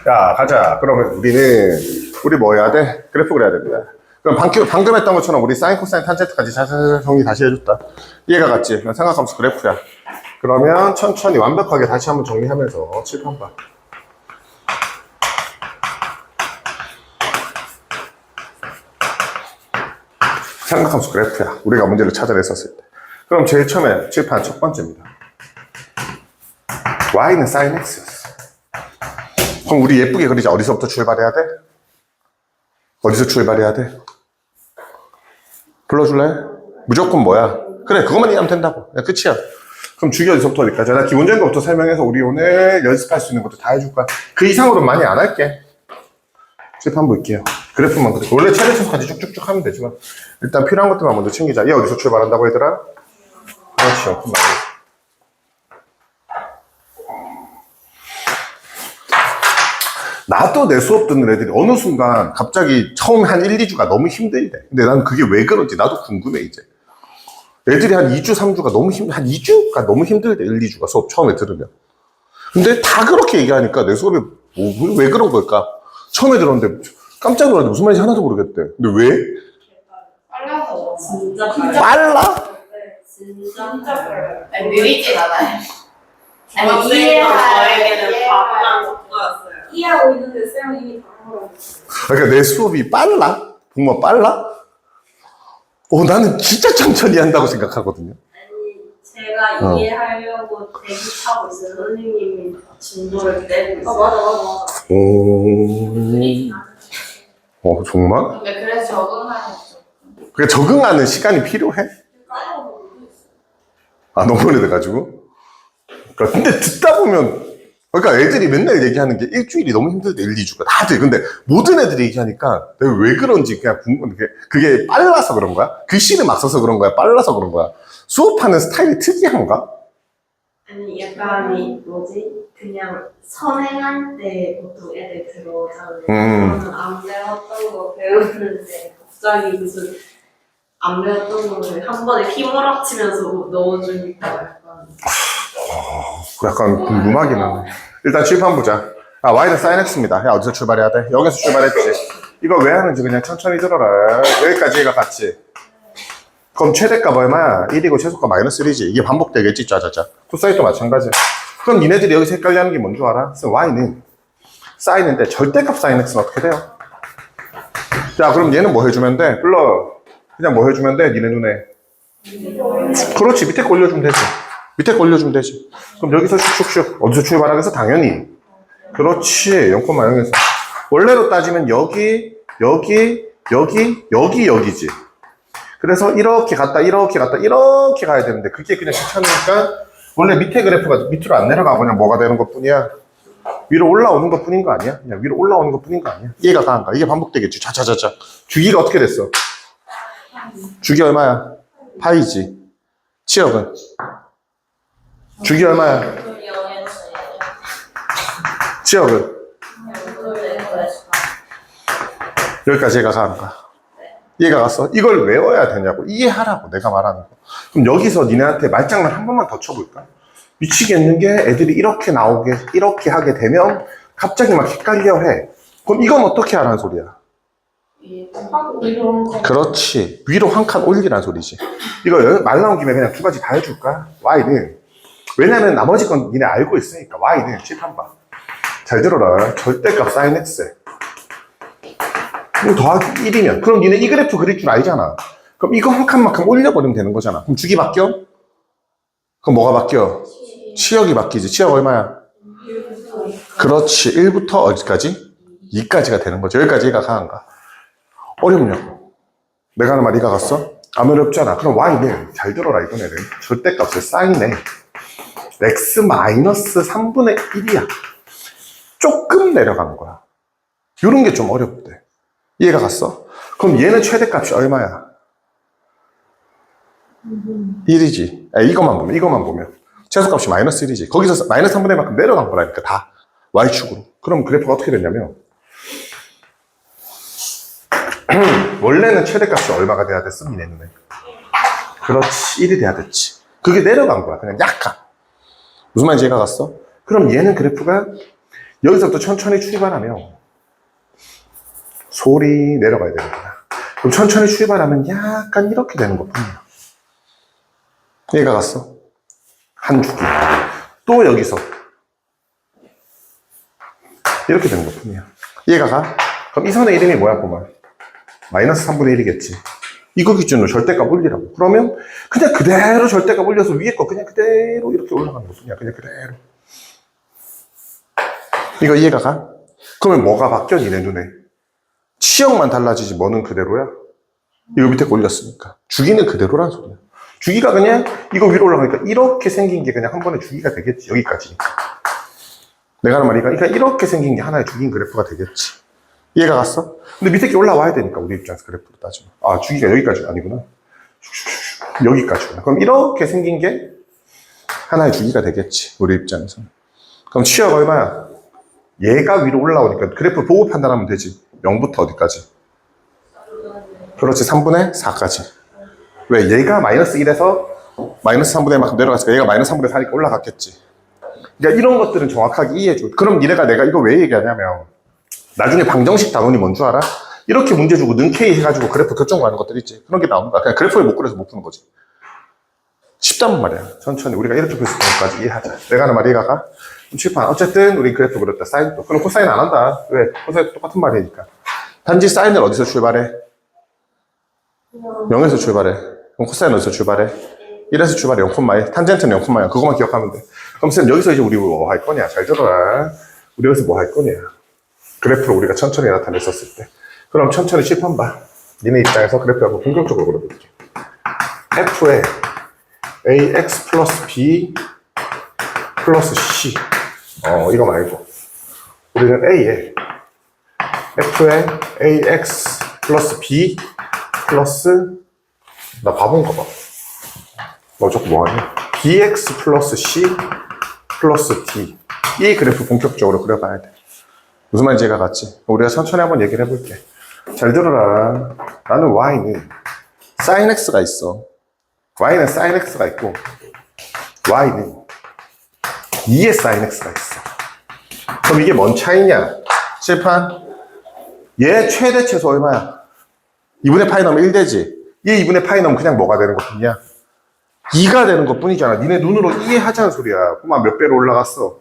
S1: 자, 가자. 그러면 우리 뭐 해야 돼? 그래프 그려야 됩니다. 그럼 방금 했던 것처럼 우리 사인, 코사인, 탄젠트까지 잘 정리 다시 해줬다. 이해가 갔지? 삼각함수 그래프야. 그러면 천천히 완벽하게 다시 한번 정리하면서 칠판 봐. 삼각함수 그래프야. 우리가 문제를 찾아냈었을 때. 그럼 제일 처음에 칠판 첫 번째입니다. y는 sin x였어. 그럼 우리 예쁘게 그리자. 어디서부터 출발해야 돼? 어디서 출발해야 돼? 불러줄래? 무조건 뭐야? 그래, 그것만 이해하면 된다고. 그냥 끝이야. 그럼 주기 어디서부터 어디까지? 나 기본적인 것부터 설명해서 우리 오늘 연습할 수 있는 것도 다 해줄 거야. 그 이상으로는 많이 안 할게. 칠판 볼게요. 그래프만 그래. 원래 차례차례까지 쭉쭉쭉 하면 되지만 일단 필요한 것들만 먼저 챙기자. 얘 어디서 출발한다고 얘들아? 그렇지, 영큼 많이. 나도 내 수업 듣는 애들이 어느 순간 갑자기 처음 한 1, 2주가 너무 힘들대. 근데 난 그게 왜 그런지 나도 궁금해, 이제. 애들이 한 2주, 3주가 한 2주가 너무 힘들대, 1, 2주가 수업 처음에 들으면. 근데 다 그렇게 얘기하니까 내 수업이 왜 그런 걸까? 처음에 들었는데 깜짝 놀랐는데 무슨 말인지 하나도 모르겠대. 근데 왜?
S2: 빨라서 진짜
S1: 빨라?
S2: 네, 진짜 빨라요.
S3: 아니, 느리진 않아요. 아니,
S2: 저에게는
S3: 바보랑
S2: 속도였어요. 이해하고 있는데 쌤은 이미 다 물어봤어요.
S1: 그러니까 내 수업이 빨라? 정말 빨라? 나는 진짜 천천히 한다고 생각하거든요.
S2: 아니, 제가 이해하려고 대기하고 있어요. 선생님이 진도를 떼고 있어요. 맞아.
S1: 정말?
S3: 근데 그래서 적응하는
S1: 그러니까 적응하는 시간이 필요해? 너무 오래돼가지고? 그러니까 근데 듣다 보면 그러니까 애들이 맨날 얘기하는 게 일주일이 너무 힘들대 1, 2주가 다들. 근데 모든 애들이 얘기하니까 내가 왜 그런지 그냥 궁금한 게 그게 빨라서 그런 거야? 글씨를 막 써서 그런 거야? 빨라서 그런 거야? 수업하는 스타일이 특이한가?
S2: 아니 약간 그냥 선행할 때 보통 애들 들어오잖아요. 저는 안 배웠던 거 배우는데 갑자기 무슨 안 배웠던 거를 한 번에 휘몰아치면서 넣어주니까
S1: 약간 궁금하긴 하네. 일단 칠판 보자. 아, Y는 sin X입니다. 야, 어디서 출발해야 돼? 여기서 출발했지. 이거 왜 하는지 그냥 천천히 들어라. 여기까지 얘가 같지. 그럼 최대값 얼마야? 1이고 최소값 마이너스 1이지. 이게 반복되겠지, 짜자자. 코사인도 마찬가지야. 그럼 니네들이 여기서 헷갈려 하는 게 뭔 줄 알아? 그래서 Y는 사인인데 절대값 sin X는 어떻게 돼요? 자, 그럼 얘는 뭐 해주면 돼? 그냥 뭐 해주면 돼? 니네 눈에. 그렇지, 밑에 거 올려주면 되지. 밑에 거 올려주면 되지. 그럼 여기서 슉슉슉. 어디서 출발하겠어? 당연히. 그렇지, 0,0에서. 원래로 따지면 여기지. 그래서 이렇게 갔다 이렇게 가야 되는데 그게 그냥 귀찮으니까 원래 밑에 그래프가 밑으로 안 내려가고 그냥 뭐가 되는 것 뿐이야. 위로 올라오는 것 뿐인 거 아니야? 그냥 위로 올라오는 것 뿐인 거 아니야? 이해가 가는가? 이게 반복되겠지. 자자자자. 주기가 어떻게 됐어? 주기 얼마야? 파이지. 치역은? 주기 얼마야? 치역은? 여기까지 얘가 가는 거야. 이해가 갔어? 이걸 외워야 되냐고. 이해하라고 내가 말하는 거. 그럼 여기서 니네한테 말장난 한 번만 더 쳐볼까? 미치겠는 게 애들이 이렇게 나오게 이렇게 하게 되면 갑자기 막 헷갈려 해. 그럼 이건 어떻게 하라는 소리야? 그렇지. 위로 한 칸 올리라는 소리지. 이거 말 나온 김에 그냥 두 가지 다 해줄까? Y는 왜냐면 나머지 건 니네 알고 있으니까. Y는 칠판 봐. 잘 들어라. 절대값 sin X. 더하기 1이면 그럼 니네 이 그래프 그릴 줄 알잖아. 그럼 이거 한 칸만큼 올려버리면 되는 거잖아. 그럼 주기 바뀌어? 그럼 뭐가 바뀌어? 치역이 바뀌지. 치역 얼마야? 그렇지. 1부터 어디까지? 2까지가 되는 거죠. 여기까지 얘가 가는가? 어렵냐고. 내가 하는 말 이가 갔어? 안 어렵잖아. 그럼 Y는 잘 들어라 이번에는 절대값을 사인해. X 마이너스 3분의 1이야. 조금 내려간 거야. 이런 게 좀 어렵대. 이해가 갔어? 그럼 얘는 최대값이 얼마야? 1이지. 이것만 보면. 최소값이 마이너스 1이지. 거기서 마이너스 3분의 1만큼 내려간 거라니까, 다. Y축으로. 그럼 그래프가 어떻게 됐냐면, 원래는 최대값이 얼마가 돼야 됐어? 니네 눈에. 그렇지. 1이 돼야 됐지. 그게 내려간 거야. 그냥 약간. 무슨 말인지 이해가 갔어? 그럼 얘는 그래프가 여기서부터 천천히 출발하면 소리 내려가야 되는구나. 그럼 천천히 출발하면 약간 이렇게 되는 것 뿐이야. 얘가 갔어. 한 주기. 또 여기서 이렇게 되는 것 뿐이야. 얘가 가. 그럼 이 선의 이름이 뭐야 보면? 마이너스 3분의 1이겠지. 이거 기준으로 절대값 올리라고. 그러면 그냥 그대로 절대값 올려서 위에 거 그냥 그대로 이렇게 올라가는 것 뿐이야. 그냥 그대로. 이거 이해가 가? 그러면 뭐가 바뀌어 니네 눈에? 치역만 달라지지 뭐는 그대로야? 이거 밑에 거 올렸으니까. 주기는 그대로란 소리야. 주기가 그냥 이거 위로 올라가니까 이렇게 생긴 게 그냥 한 번에 주기가 되겠지. 여기까지. 내가 하는 말이 그러니까 이렇게 생긴 게 하나의 주기인 그래프가 되겠지. 이해가 갔어? 근데 밑에 게 올라와야 되니까 우리 입장에서 그래프로 따지면. 아, 주기가 여기까지가 아니구나. 여기까지구나. 그럼 이렇게 생긴 게 하나의 주기가 되겠지. 우리 입장에서는. 그럼 치역 얼마야? 얘가 위로 올라오니까 그래프 보고 판단하면 되지. 0부터 어디까지? 그렇지. 3분의 4까지. 왜? 얘가 마이너스 1에서 마이너스 3분의 1만큼 내려갔으니까 얘가 마이너스 3분의 4니까 올라갔겠지. 그러니까 이런 것들은 정확하게 이해해줘. 그럼 내가 이거 왜 얘기하냐면 나중에 방정식 단원이 뭔 줄 알아? 이렇게 문제 주고 는 K 해가지고 그래프 결정 가는 것들 있지. 그런 게 나오는 거야. 그냥 그래프를 못 그려서 못 푸는 거지. 쉽단 말이야. 천천히 우리가 이렇게 풀 수 있는 것까지 이해하자. 내가 하는 말이 이해가 가? 칠판. 어쨌든 우리 그래프 그렸다. 사인도. 그럼 코사인 안 한다. 왜? 코사인 똑같은 말이니까. 단지 사인을 어디서 출발해? 0에서 출발해. 그럼 코사인 어디서 출발해? 1에서 출발해. 0,1. 탄젠트는 0,1. 그것만 기억하면 돼. 그럼 쌤 여기서 이제 우리 뭐 할 거냐? 잘 들어라. 우리 여기서 뭐 할 거냐? 그래프를 우리가 천천히 나타냈었을 때. 그럼 천천히 칠판 봐. 니네 입장에서 그래프를 한번 본격적으로 그려볼게. F에 AX 플러스 B 플러스 C. 이거 말고. 우리는 A에 F에 AX 플러스 B 플러스 나 바본가 봐. 너 자꾸 뭐하니? BX 플러스 C 플러스 D. 이 그래프 본격적으로 그려봐야 돼. 무슨 말인지 얘가 같지? 우리가 천천히 한번 얘기를 해볼게. 잘 들어라. 나는 Y는 sin X가 있어. Y는 sin X가 있고 Y는 2의 sin X가 있어. 그럼 이게 뭔 차이냐? 칠판. 얘 최대 최소 얼마야? 2분의 파이 넣으면 1 되지. 얘 2분의 파이 넣으면 그냥 뭐가 되는 것 뿐이야? 2가 되는 것 뿐이잖아. 니네 눈으로 이해하자는 소리야. 그만 몇 배로 올라갔어?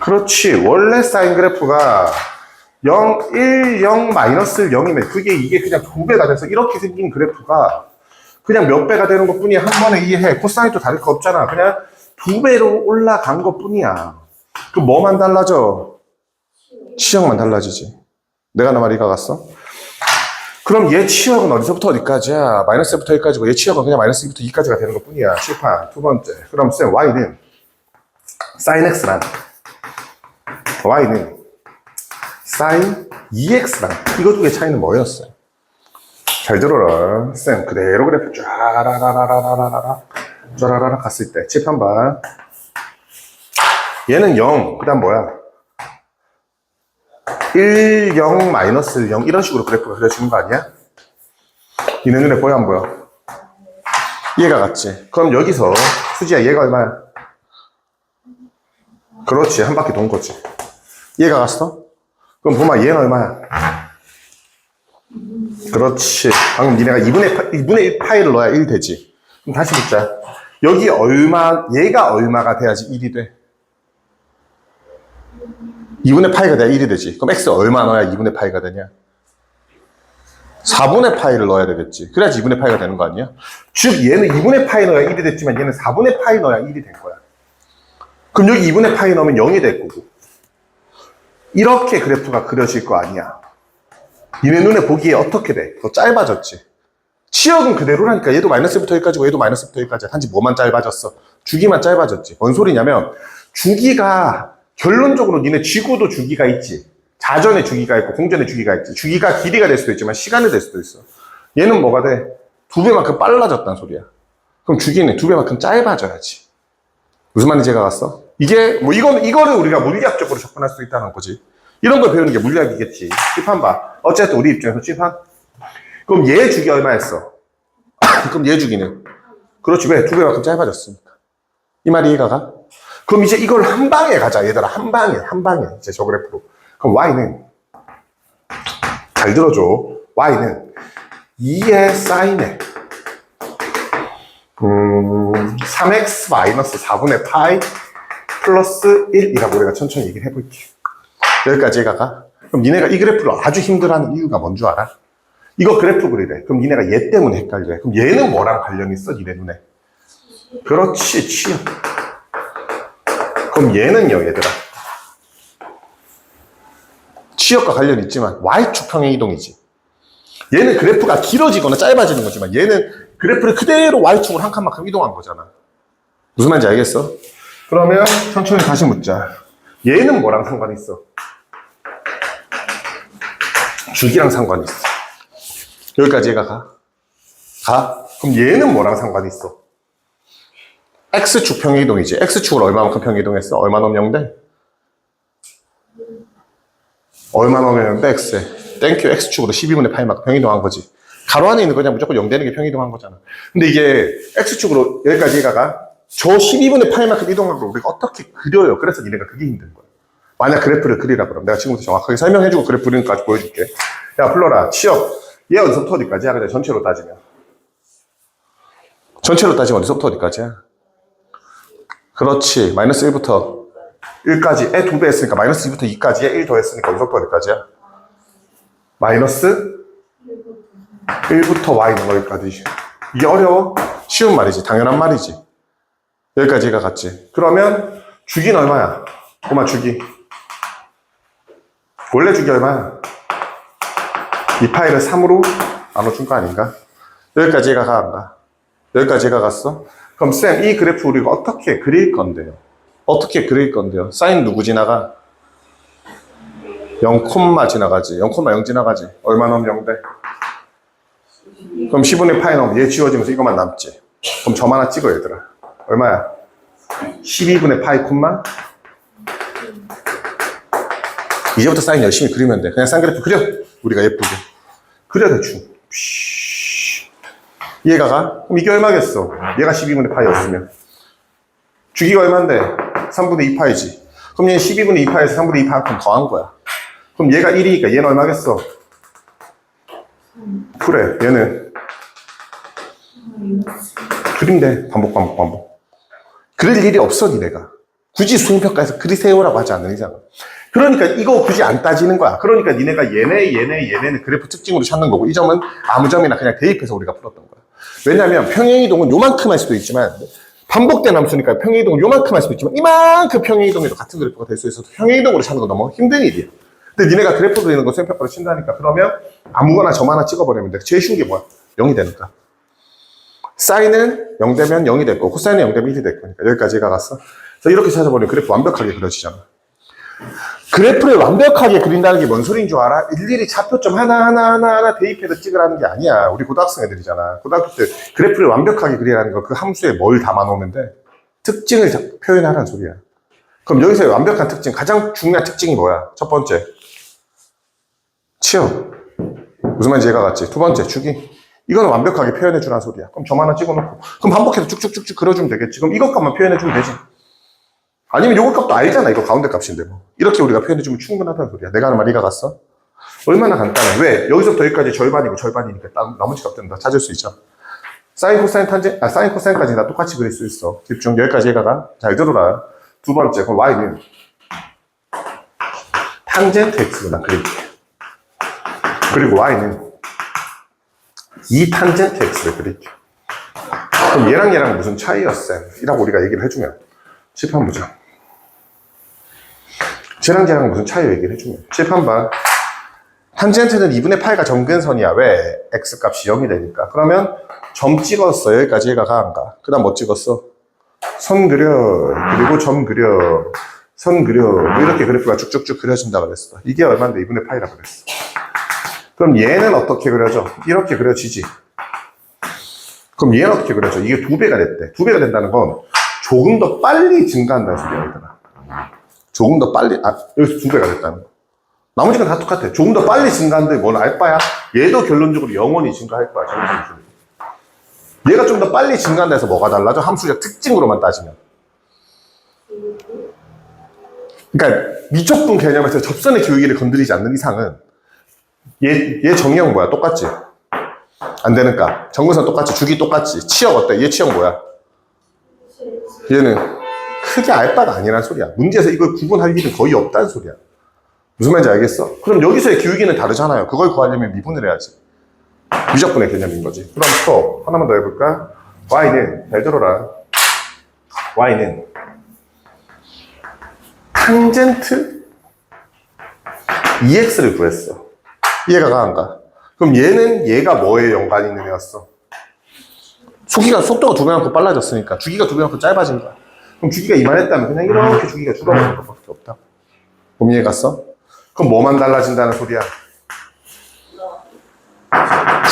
S1: 그렇지. 원래 사인 그래프가 0, 1, 0, 마이너스 0이면 이게 그냥 2배가 돼서 이렇게 생긴 그래프가 그냥 몇 배가 되는 것 뿐이야. 한 번에 이해해. 코사인도 다를 거 없잖아. 그냥 2배로 올라간 것 뿐이야. 그럼 뭐만 달라져? 치역만 달라지지. 내가 나 말이 가갔어? 그럼 얘 치역은 어디서부터 어디까지야? 마이너스 1부터 1까지고 얘 치역은 그냥 마이너스 2부터 2까지가 되는 것 뿐이야. 칠판. 두 번째. 그럼 쌤 Y는 sin X랑 Y는 sin 2X랑 이거 두 개 차이는 뭐였어요? 잘 들어라. 쌤 그대로 그래프 쫙라라라라라라라 갔을 때 칠판 봐. 얘는 0, 그 다음 뭐야? 1, 0, 마이너스 0 이런 식으로 그래프가 그려지는 거 아니야? 니네 눈에 보여 안 보여? 얘가 같지? 그럼 여기서 수지야 얘가 얼마야? 그렇지, 한 바퀴 돈 거지. 얘가 갔어? 그럼 보마 얘는 얼마야? 그렇지. 방금 니네가 2분의 1 파이를 넣어야 1 되지. 그럼 다시 묻자. 여기 얘가 얼마가 돼야지 1이 돼? 2분의 파이가 돼야 1이 되지. 그럼 x 얼마 넣어야 2분의 파이가 되냐? 4분의 파이를 넣어야 되겠지. 그래야지 2분의 파이가 되는 거 아니야? 즉 얘는 2분의 파이 넣어야 1이 됐지만 얘는 4분의 파이 넣어야 1이 된 거야. 그럼 여기 2분의 파이 넣으면 0이 될 거고. 이렇게 그래프가 그려질 거 아니야. 니네 눈에 보기에 어떻게 돼? 더 짧아졌지. 치역은 그대로라니까. 얘도 마이너스 1부터 1까지고 얘도 마이너스 1부터 1까지야. 단지 뭐만 짧아졌어? 주기만 짧아졌지. 뭔 소리냐면 주기가 결론적으로 니네 지구도 주기가 있지. 자전의 주기가 있고 공전의 주기가 있지. 주기가 길이가 될 수도 있지만 시간이 될 수도 있어. 얘는 뭐가 돼? 2배만큼 빨라졌단 소리야. 그럼 주기는 2배만큼 짧아져야지. 무슨 말인지 제가 갔어? 이게 뭐 이거를 우리가 물리학적으로 접근할 수 있다는 거지. 이런 걸 배우는 게 물리학이겠지. 칠판 봐. 어쨌든 우리 입장에서 칠판. 그럼 얘 주기 얼마였어? 그럼 얘 주기는? 그렇지. 왜? 2배만큼 짧아졌으니까. 이 말이 이해가 가? 그럼 이제 이걸 한 방에 가자. 얘들아. 한 방에. 이제 저 그래프로. 그럼 Y는 잘 들어줘. Y는 2의 사인에 3x 마이너스 4분의 파이 플러스 1이라고 우리가 천천히 얘기를 해볼게. 여기까지 얘가 가. 그럼 니네가 이 그래프를 아주 힘들어하는 이유가 뭔 줄 알아? 이거 그래프 그리래. 그럼 니네가 얘 때문에 헷갈려. 그럼 얘는 뭐랑 관련이 있어? 니네 눈에. 그렇지. 치역. 그럼 얘는요, 얘들아. 치역과 관련이 있지만 Y축 평행 이동이지. 얘는 그래프가 길어지거나 짧아지는 거지만 얘는 그래프를 그대로 Y축으로 한 칸만큼 이동한 거잖아. 무슨 말인지 알겠어? 그러면 천천히 다시 묻자. 얘는 뭐랑 상관이 있어? 주기랑 상관이 있어. 여기까지 얘가 가? 가? 그럼 얘는 뭐랑 상관이 있어? X축 평행이동이지. X축으로 얼마만큼 평행이동했어? 얼마 넣으면 0 돼? 얼마 넣으면 0 돼? X에. 땡큐. X축으로 12분의 파이만큼 평행이동한 거지. 가로 안에 있는 거 그냥 무조건 0 되는 게 평행이동한 거잖아. 근데 이게 X축으로 여기까지 얘가 가? 저 12분의 파이만큼 이동한 걸 우리가 어떻게 그려요? 그래서 니네가 그게 힘든 거야. 만약 그래프를 그리라 그러면 내가 지금부터 정확하게 설명해주고 그래프 그리는 것까지 보여줄게. 야, 불러라. 치역. 얘 어디서부터 어디까지야? 그래, 전체로 따지면. 전체로 따지면 어디서부터 어디까지야? 그렇지. 마이너스 1부터 1까지. 애 2배 했으니까 마이너스 2부터 2까지에 1 더했으니까 어디서부터 어디까지야? 마이너스 1부터 y는 어디까지? 이게 어려워? 쉬운 말이지. 당연한 말이지. 여기까지가 같지. 그러면 주기는 얼마야? 고마 주기. 원래 주기 얼마야? 이 파이를 3으로 나눠준 거 아닌가? 여기까지 얘가 가, 안 가? 여기까지 얘가 갔어? 그럼 쌤, 이 그래프 우리가 어떻게 그릴 건데요? 어떻게 그릴 건데요? 사인 누구 지나가? 0, 지나가지. 0, 지나가지. 얼마 넣으면 0돼? 그럼 10분의 파이 넣으면 얘 지워지면서 이것만 남지. 그럼 점 하나 찍어 얘들아. 얼마야? 12분의 파이 콤마? 이제부터 사인 열심히 그리면 돼. 그냥 쌍그래프 그려. 우리가 예쁘게. 그려 대충. 이해가 가? 그럼 이게 얼마겠어? 얘가 12분의 파이였으면. 주기가 얼마인데? 3분의 2 파이지. 그럼 얘는 12분의 2 파이에서 3분의 2 파이만큼 더한 거야. 그럼 얘가 1이니까 얘는 얼마겠어? 그래, 얘는. 그리면 돼. 반복. 그릴 일이 없어, 니네가. 굳이 수행평가에서 그리세요라고 하지 않는 이상. 그러니까 이거 굳이 안 따지는 거야. 그러니까 니네가 얘네는 그래프 특징으로 찾는 거고, 이 점은 아무 점이나 그냥 대입해서 우리가 풀었던 거야. 왜냐면 평행이동은 요만큼 할 수도 있지만, 반복된 함수니까 평행이동은 요만큼 할 수도 있지만, 이만큼 평행이동에도 같은 그래프가 될 수 있어서 평행이동으로 찾는 건 너무 힘든 일이야. 근데 니네가 그래프 그리는 거 수행평가로 친다니까, 그러면 아무거나 점 하나 찍어버리면 돼. 제일 쉬운 게 뭐야? 0이 되니까. 사인은 0 되면 0이 됐고, 코사인은 0 되면 1이 될 거니까. 여기까지가 갔어. 그래서 이렇게 찾아버리면 그래프 완벽하게 그려지잖아. 그래프를 완벽하게 그린다는 게 뭔 소리인 줄 알아? 일일이 차표점 하나 대입해서 찍으라는 게 아니야. 우리 고등학생 애들이잖아. 고등학교 때 그래프를 완벽하게 그리라는 거 그 함수에 뭘 담아놓으면 돼? 특징을 표현하라는 소리야. 그럼 여기서 완벽한 특징, 가장 중요한 특징이 뭐야? 첫 번째, 치역. 무슨 말인지 이해가 갔지? 두 번째, 주기. 이거는 완벽하게 표현해주라는 소리야. 그럼 점 하나 찍어놓고 그럼 반복해서 쭉쭉쭉쭉 그려주면 되겠지. 그럼 이것 값만 표현해주면 되지. 아니면 요거 값도 알잖아. 이거 가운데 값인데 뭐. 이렇게 우리가 표현해주면 충분하다는 소리야. 내가 하는 말 이해가 갔어? 얼마나 간단해. 왜? 여기서부터 여기까지 절반이고 절반이니까 나머지 값들은 다 찾을 수 있죠. 사인, 코사인, 사인, 코사인까지 다 똑같이 그릴 수 있어. 집중. 여기까지 이해가 가? 잘 들어라. 두 번째, 그럼 y는 탄젠트 x로 난 그릴게. 그리고 y는 2 탄젠트 x를 그릴게. 그럼 얘랑 무슨 차이였어? 이라고 우리가 얘기를 해주면 칠판 보자. 쟤랑 무슨 차이 얘기를 해주면 칠판 봐. 탄젠트는 2분의 파이가 점근선이야. 왜? x값이 0이 되니까. 그러면 점 찍었어. 여기까지 얘가 가, 안 가? 그 다음 뭐 찍었어? 선 그려. 그리고 점 그려. 선 그려. 뭐 이렇게 그래프가 쭉쭉쭉 그려진다 그랬어. 이게 얼마인데 2분의 파이라 그랬어. 그럼 얘는 어떻게 그려져? 이렇게 그려지지. 그럼 얘는 어떻게 그려져? 이게 2배가 됐대. 2배가 된다는 건 조금 더 빨리 증가한다는 소리야, 얘들아. 조금 더 빨리, 여기서 2배가 됐다는 거. 나머지 건 다 똑같아. 조금 더 빨리 증가하는데 뭔 알바야? 얘도 결론적으로 영원히 증가할 거야, 정상적으로. 얘가 좀 더 빨리 증가한다 해서 뭐가 달라져? 함수적 특징으로만 따지면. 그러니까 미적분 개념에서 접선의 기울기를 건드리지 않는 이상은 얘 정의형 뭐야? 똑같지? 안 되는 값. 정근선 똑같지? 주기 똑같지? 치역 어때? 얘 치역 뭐야? 얘는 크게 알바가 아니란 소리야. 문제에서 이걸 구분할 일은 거의 없다는 소리야. 무슨 말인지 알겠어? 그럼 여기서의 기울기는 다르잖아요. 그걸 구하려면 미분을 해야지. 미적분의 개념인 거지. 그럼 또 하나만 더 해볼까? y는, 잘 들어라. y는 탄젠트 2x를 구했어. 이해가 가, 안 가? 그럼 얘가 뭐에 연관이 있는 애였어? 속도가 2배만큼 빨라졌으니까 주기가 2배만큼 짧아진 거야. 그럼 주기가 이만했다면 그냥 이렇게 주기가 줄어드는 것밖에 없다. 그럼 이해 갔어? 그럼 뭐만 달라진다는 소리야?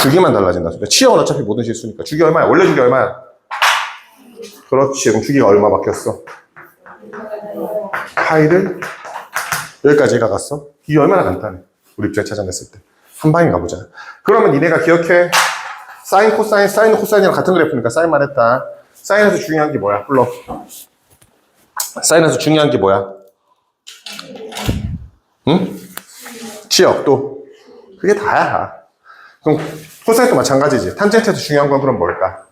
S1: 주기만 달라진다는 소리야. 치역은 어차피 모든 실수니까. 주기 얼마야? 원래 주기 얼마야? 그렇지. 그럼 주기가 얼마 바뀌었어? 파이를 여기까지 얘가 갔어? 이게 얼마나 간단해. 우리 입장 찾아냈을 때. 한 방에 가보자. 그러면 니네가 기억해. 사인, 코사인, 사인, 코사인이랑 같은 그래프니까 사인만 했다. 사인에서 중요한 게 뭐야? 불러. 사인에서 중요한 게 뭐야? 응? 치역 또. 그게 다야. 그럼 코사인도 마찬가지지. 탄젠트에서 중요한 건 그럼 뭘까?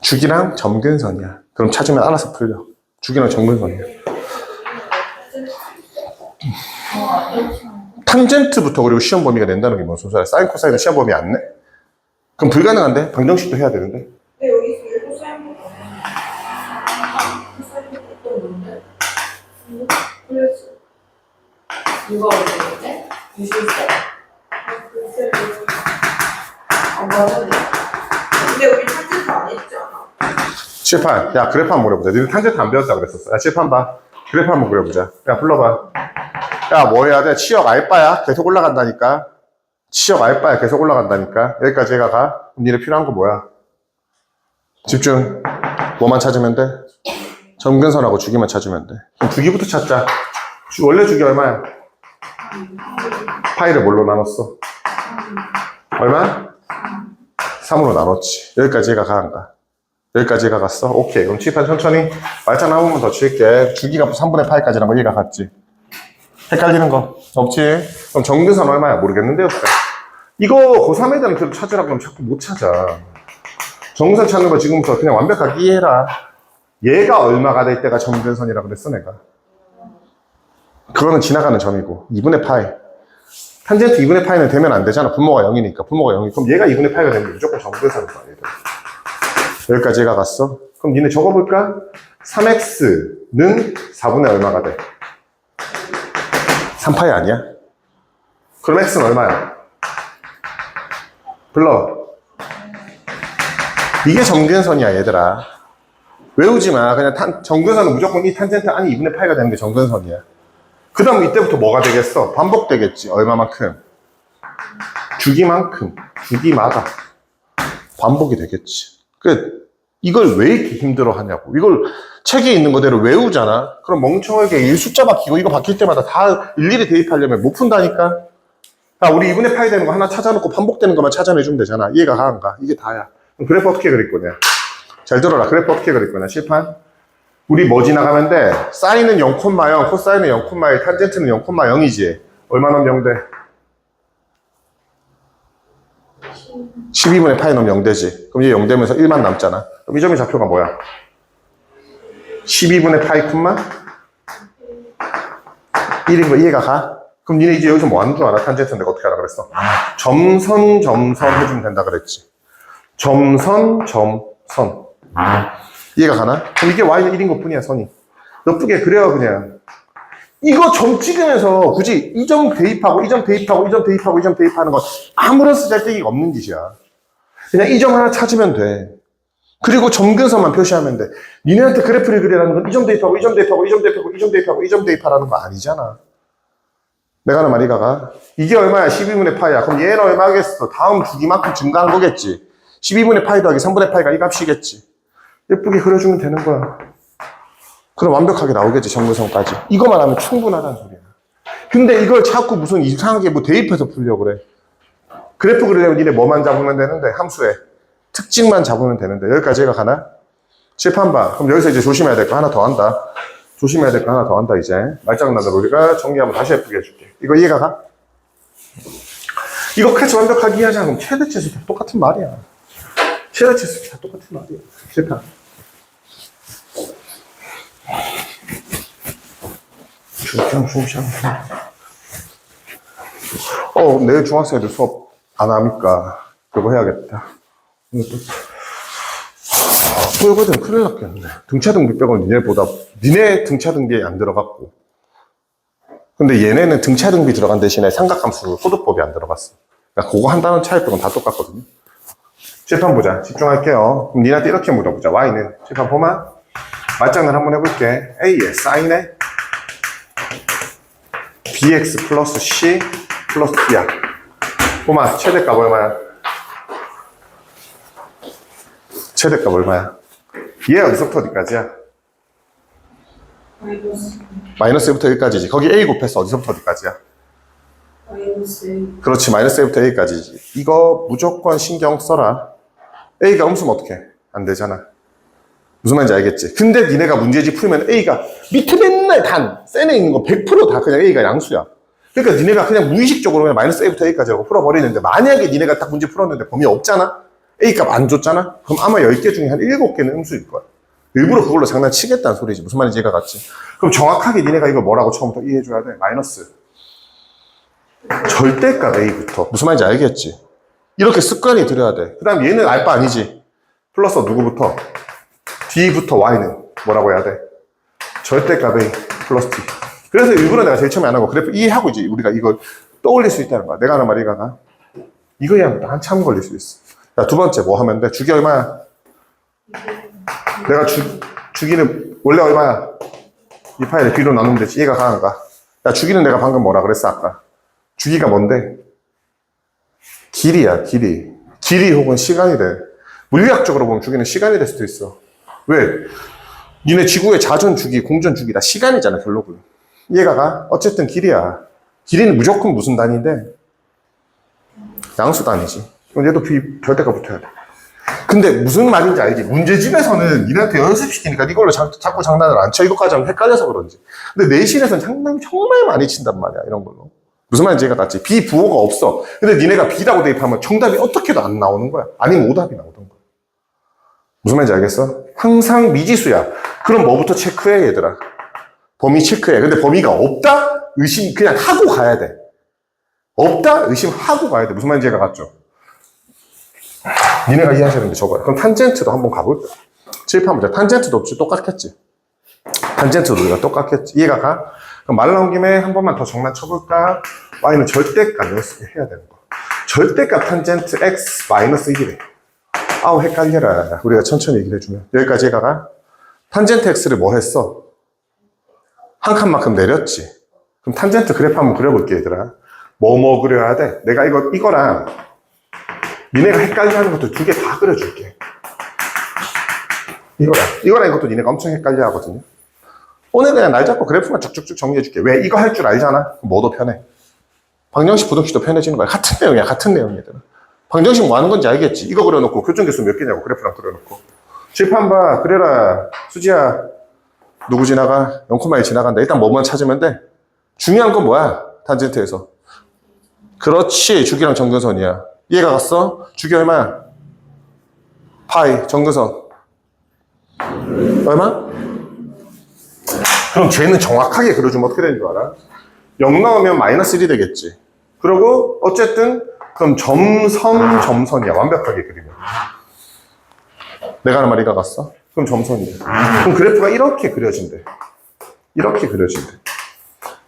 S1: 주기랑 점근선이야. 그럼 찾으면 알아서 풀려. 주기랑 점근선이야. 탄젠트부터 그리고 시험 범위가 낸다는 게 뭔 소리야? 사인, 코사인은 시험 범위 안 내? 그럼 불가능한데? 방정식도 해야 되는데?
S3: 근데 여기서 일곱 사인 또 뭔데? 그래서 누가 어디인데? 유실세? 맞아. 근데 우리 탄젠트 안 했잖아.
S1: 칠판. 야, 그래프 한번 그려보자. 니네 탄젠트 안 배웠다 그랬었어. 야, 칠판 봐. 그래프 한번 그려보자. 야, 불러봐. 야, 뭐 해야 돼? 치역 알바야. 계속 올라간다니까. 치역 알바야. 계속 올라간다니까. 여기까지 얘가 가. 그럼 니네 필요한 거 뭐야? 집중. 뭐만 찾으면 돼? 점근선하고 주기만 찾으면 돼. 그럼 주기부터 찾자. 원래 주기 얼마야? 파이를 뭘로 나눴어? 얼마? 3으로 나눴지. 여기까지 얘가 가, 안 가? 여기까지 얘가 갔어? 오케이. 그럼 칠판 천천히 말장 한 번만 더 칠게. 주기가 3분의 파이까지란 거 얘가 갔지. 헷갈리는 거 없지? 그럼 정근선 얼마야? 모르겠는데 없어. 이거 고3 애들은 그래도 찾으라고 하면 자꾸 못 찾아. 정근선 찾는 거 지금부터 그냥 완벽하게 이해해라. 얘가 얼마가 될 때가 정근선이라고 그랬어 내가. 그거는 지나가는 점이고 2분의 파이. 탄젠트 2분의 파이는 되면 안 되잖아. 분모가 0이니까. 분모가 0이. 그럼 얘가 2분의 파이가 되면 무조건 정근선일 거 아니야. 여기까지 얘가 갔어. 그럼 니네 적어볼까? 3x는 4분의 얼마가 돼? 3파이 아니야? 그럼 x는 얼마야? 불러. 이게 정근선이야 얘들아. 외우지 마. 그냥 정근선은 무조건 이 탄젠트 안이 2분의 파이가 되는 게 정근선이야. 그 다음 이때부터 뭐가 되겠어? 반복되겠지. 얼마만큼? 주기만큼. 주기마다. 반복이 되겠지. 이걸 왜 이렇게 힘들어 하냐고. 이걸 책에 있는 거대로 외우잖아. 그럼 멍청하게 이 숫자 바뀌고 이거 바뀔 때마다 다 일일이 대입하려면 못 푼다니까? 야, 우리 2분의 파이 되는 거 하나 찾아놓고 반복되는 것만 찾아내주면 되잖아. 이해가 가, 안 가? 이게 다야. 그럼 그래프 어떻게 그릴 거냐? 잘 들어라. 그래프 어떻게 그릴 거냐? 칠판. 우리 뭐 지나가면 돼? 사인은 0,0, 코사인은 0,1, 탄젠트는 0,0이지. 얼마 넣으면 0돼? 12분의 파이 넣으면 0되지. 그럼 얘 0되면서 1만 남잖아. 그럼 이 점의 좌표가 뭐야? 12분의 파이 콤마 1인 거 이해가 가? 그럼 니네 이제 여기서 뭐 하는 줄 알아? 탄젠트 내가 어떻게 하라 그랬어? 점선, 점선 해주면 된다 그랬지. 점선, 점선. 이해가 가나? 그럼 이게 y는 1인 것 뿐이야, 선이. 예쁘게 그려, 그냥. 이거 점 찍으면서 굳이 이 점 대입하고, 이 점 대입하고, 이 점 대입하고, 이 점 대입하는 건 아무런 쓰잘데기가 없는 짓이야. 그냥 이 점 하나 찾으면 돼. 그리고 점근선만 표시하면 돼. 니네한테 그래프를 그리라는 건 이 점 대입하고, 이 점 대입하고, 이 점 대입하고, 이 점 대입하고, 이 점 대입하라는 거 아니잖아. 내가 하는 말이 가가. 이게 얼마야? 12분의 파이야. 그럼 얘는 얼마겠어? 다음 주기만큼 증가한 거겠지. 12분의 파이 더하기 3분의 파이가 이 값이겠지. 예쁘게 그려주면 되는 거야. 그럼 완벽하게 나오겠지, 정근선까지. 이거만 하면 충분하다는 소리야. 근데 이걸 자꾸 무슨 이상하게 뭐 대입해서 풀려고 그래. 그래프 그리려면 니네 뭐만 잡으면 되는데, 함수에. 특징만 잡으면 되는데, 여기까지 얘가 가나? 칠판 봐. 그럼 여기서 이제 조심해야 될 거 하나 더 한다. 조심해야 될 거 하나 더 한다, 이제. 말장난으로 우리가 정리하면 다시 예쁘게 해줄게. 이거 이해가 가? 이거 캐치 완벽하게 이해하자. 그럼 최대치수 다 똑같은 말이야. 최대치수 다 똑같은 말이야. 칠판. 내일 중학생들 수업 안 하니까 그거 해야겠다. 이거거든 큰일 났겠네. 등차등비 빼고는 니네 등차등비에 안 들어갔고. 근데 얘네는 등차등비 들어간 대신에 삼각함수 소득법이 안 들어갔어. 그러니까 그거 한다는 차이 빼고는 다 똑같거든요. 칠판 보자. 집중할게요. 그럼 니네한테 이렇게 물어보자. y는 칠판 보마. 말장난 한번 해볼게. a에 사인에 bx 플러스 c 플러스 b야. 보마, 최대값 얼마야? 최대값 얼마야? 얘가 어디서부터 어디까지야? 마이너스 1부터 1까지지. 거기 a 곱해서 어디서부터 어디까지야? 그렇지, 마이너스 1부터 a까지지. 이거 무조건 신경 써라. a가 음수면 어떡해? 안 되잖아. 무슨 말인지 알겠지? 근데 니네가 문제집 풀면 A가 밑에 맨날 센에 있는 거 100% 다 그냥 A가 양수야. 그러니까 니네가 그냥 무의식적으로 그냥 마이너스 A부터 A까지 하고 풀어버리는데 만약에 니네가 딱 문제 풀었는데 범위 없잖아? A 값 안 줬잖아? 그럼 아마 10개 중에 한 7개는 음수일 거야. 일부러 그걸로 장난치겠다는 소리지. 무슨 말인지 이해가 갔지? 그럼 정확하게 니네가 이거 뭐라고 처음부터 이해해줘야 돼? 마이너스 절대값 A부터. 무슨 말인지 알겠지? 이렇게 습관이 들여야 돼. 그 다음 얘는 알바 아니지? 플러스 누구부터? D부터 Y는 뭐라고 해야 돼? 절대값 A 플러스 D. 그래서 일부러 내가 제일 처음에 안 하고 그래프 이해하고 이제 우리가 이걸 떠올릴 수 있다는 거야. 내가 하는 말이 이거가. 이거야 한참 걸릴 수 있어. 자, 두 번째 뭐 하면 돼? 주기 얼마야? 내가 주기는 원래 얼마야? 이 파일을 B로 나누면 되지. 얘가 가, 안 가? 야, 주기는 내가 방금 뭐라 그랬어, 아까? 주기가 뭔데? 길이야, 길이. 길이 혹은 시간이 돼. 물리학적으로 보면 주기는 시간이 될 수도 있어. 왜? 니네 지구의 자전 주기, 공전 주기 다 시간이잖아, 결론은. 이해가 가? 어쨌든 길이야. 길이는 무조건 무슨 단위인데? 양수 단위지. 그럼 얘도 B 절대가 붙어야 돼. 근데 무슨 말인지 알지? 문제집에서는 니네한테 연습시키니까 이걸로 자꾸 장난을 안 쳐. 이것까지 하면 헷갈려서 그런지. 근데 내신에서는 장난 정말 많이 친단 말이야, 이런 걸로. 무슨 말인지 이해가 갔지? B 부호가 없어. 근데 니네가 B라고 대입하면 정답이 어떻게도 안 나오는 거야. 아니면 오답이 나오던 거야. 무슨 말인지 알겠어? 항상 미지수야. 그럼 뭐부터 체크해, 얘들아? 범위 체크해. 근데 범위가 없다? 의심 그냥 하고 가야 돼. 없다? 의심하고 가야 돼. 무슨 말인지 이해가 갔죠? 니네가 이해하셔야 되는 게 저거야. 그럼 탄젠트도 한번 가볼까? 칠판 문제. 탄젠트도 없지? 똑같겠지? 탄젠트도 우리가 똑같겠지? 이해가 가? 그럼 말 나온 김에 한 번만 더 장난쳐볼까? y는 절대값 해야 되는 거. 절대값 탄젠트 x 마이너스 1이래. 아우 헷갈려라. 우리가 천천히 얘기를 해주면. 여기까지 해가 탄젠트 x를 뭐 했어? 한 칸만큼 내렸지. 그럼 탄젠트 그래프 한번 그려볼게, 얘들아. 뭐 그려야 돼? 내가 이거랑 니네가 헷갈려 하는 것도 두 개 다 그려줄게. 이거랑 이것도 니네가 엄청 헷갈려 하거든요. 오늘 그냥 날 잡고 그래프만 쭉쭉쭉 정리해줄게. 왜? 이거 할 줄 알잖아? 뭐도 편해. 방정식, 부등식도 편해지는 거야. 같은 내용이야, 같은 내용이야. 방정식 뭐 하는 건지 알겠지? 이거 그려놓고 교점계수 몇 개냐고 그래프랑 그려놓고. 칠판 봐, 그래라. 수지야, 누구 지나가? 0,1 지나간다. 일단 뭐만 찾으면 돼. 중요한 건 뭐야? 탄젠트에서. 그렇지, 주기랑 정근선이야. 이해가 갔어? 주기 얼마야? 파이, 정근선. 얼마? 그럼 쟤는 정확하게 그려주면 어떻게 되는 줄 알아? 0 나오면 마이너스 1이 되겠지. 그리고 어쨌든 그럼 점선이야. 완벽하게 그리면. 내가 하는 말이 갔어? 그럼 점선이야. 그럼 그래프가 이렇게 그려진대. 이렇게 그려진대.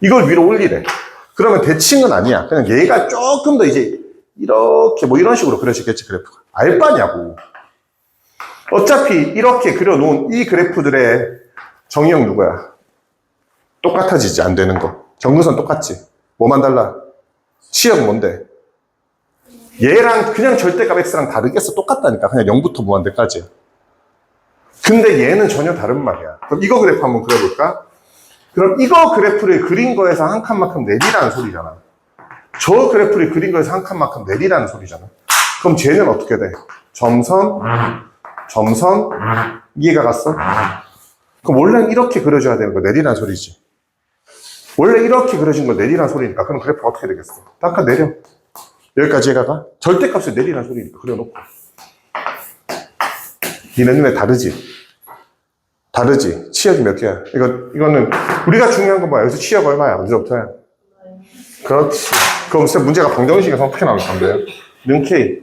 S1: 이걸 위로 올리래. 그러면 대칭은 아니야. 그냥 얘가 조금 더 이제 이렇게 뭐 이런 식으로 그려지겠지, 그래프가. 알 바냐고. 어차피 이렇게 그려놓은 이 그래프들의 정의형 누구야? 똑같아지지, 안 되는 거. 정근선 똑같지. 뭐만 달라? 치역 뭔데? 얘랑 그냥 절대값 x랑 다르겠어. 똑같다니까. 그냥 0부터 무한대까지야. 근데 얘는 전혀 다른 말이야. 그럼 이거 그래프 한번 그려볼까? 그럼 이거 그래프를 그린 거에서 한 칸만큼 내리라는 소리잖아. 저 그래프를 그린 거에서 한 칸만큼 내리라는 소리잖아. 그럼 쟤는 어떻게 돼? 점선, 이해가 갔어? 그럼 원래는 이렇게 그려줘야 되는 거 내리라는 소리지. 원래 이렇게 그려진 걸 내리라는 소리니까 그럼 그래프가 어떻게 되겠어? 잠깐 내려. 여기까지 해가 절대값을 내리라는 소리니까 그려놓고. 니네 눈에 다르지? 다르지? 치역이 몇 개야? 이거는 우리가 중요한 건 뭐야? 여기서 치역 얼마야? 언제부터야? 그렇지. 그럼 문제가 방정식에서 어떻게 나올 건데요? 는 K.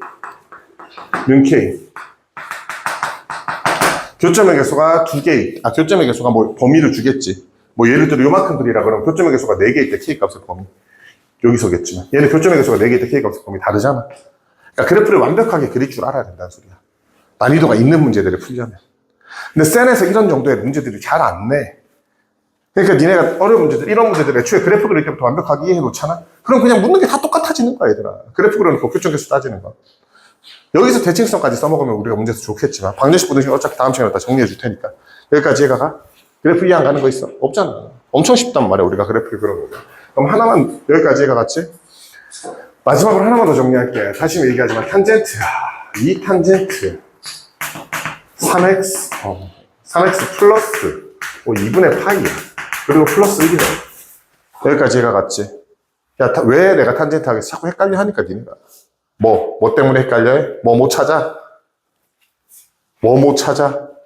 S1: 교점의 개수가 2개, 교점의 개수가 뭐 범위를 주겠지. 뭐 예를 들어 요만큼 그리라 그러면 교점의 개수가 4개일 때 K 값의 범위. 여기서겠지만. 얘는 교점의 개수가 4개일 때 K 값의 범위 다르잖아. 그러니까 그래프를 완벽하게 그릴 줄 알아야 된다는 소리야. 난이도가 있는 문제들을 풀려면. 근데 센에서 이런 정도의 문제들이 잘 안 내. 그러니까 니네가 어려운 문제들, 이런 문제들 애초에 그래프 그릴 때부터 완벽하게 이해해 놓잖아? 그럼 그냥 묻는 게 다 똑같아지는 거야, 얘들아. 그래프 그려놓고 교점계수 따지는 거. 여기서 대칭성까지 써먹으면 우리가 문제에서 좋겠지만, 방정식 부등식 어차피 다음 시간에 다 정리해 줄 테니까. 여기까지 해가 그래프 이해 안 가는 거 있어? 없잖아. 엄청 쉽단 말이야, 우리가 그래프를 그려놓으면. 그럼 하나만, 여기까지 해가 같이. 마지막으로 하나만 더 정리할게. 다시 얘기하지만, 탄젠트. 이 탄젠트. 3x 플러스 2분의 파이야. 그리고 플러스 1이야. 여기까지 해가 같지. 야, 왜 내가 탄젠트 하겠어? 자꾸 헷갈려 하니까 니네가. 뭐 때문에 헷갈려 해? 뭐 못 찾아?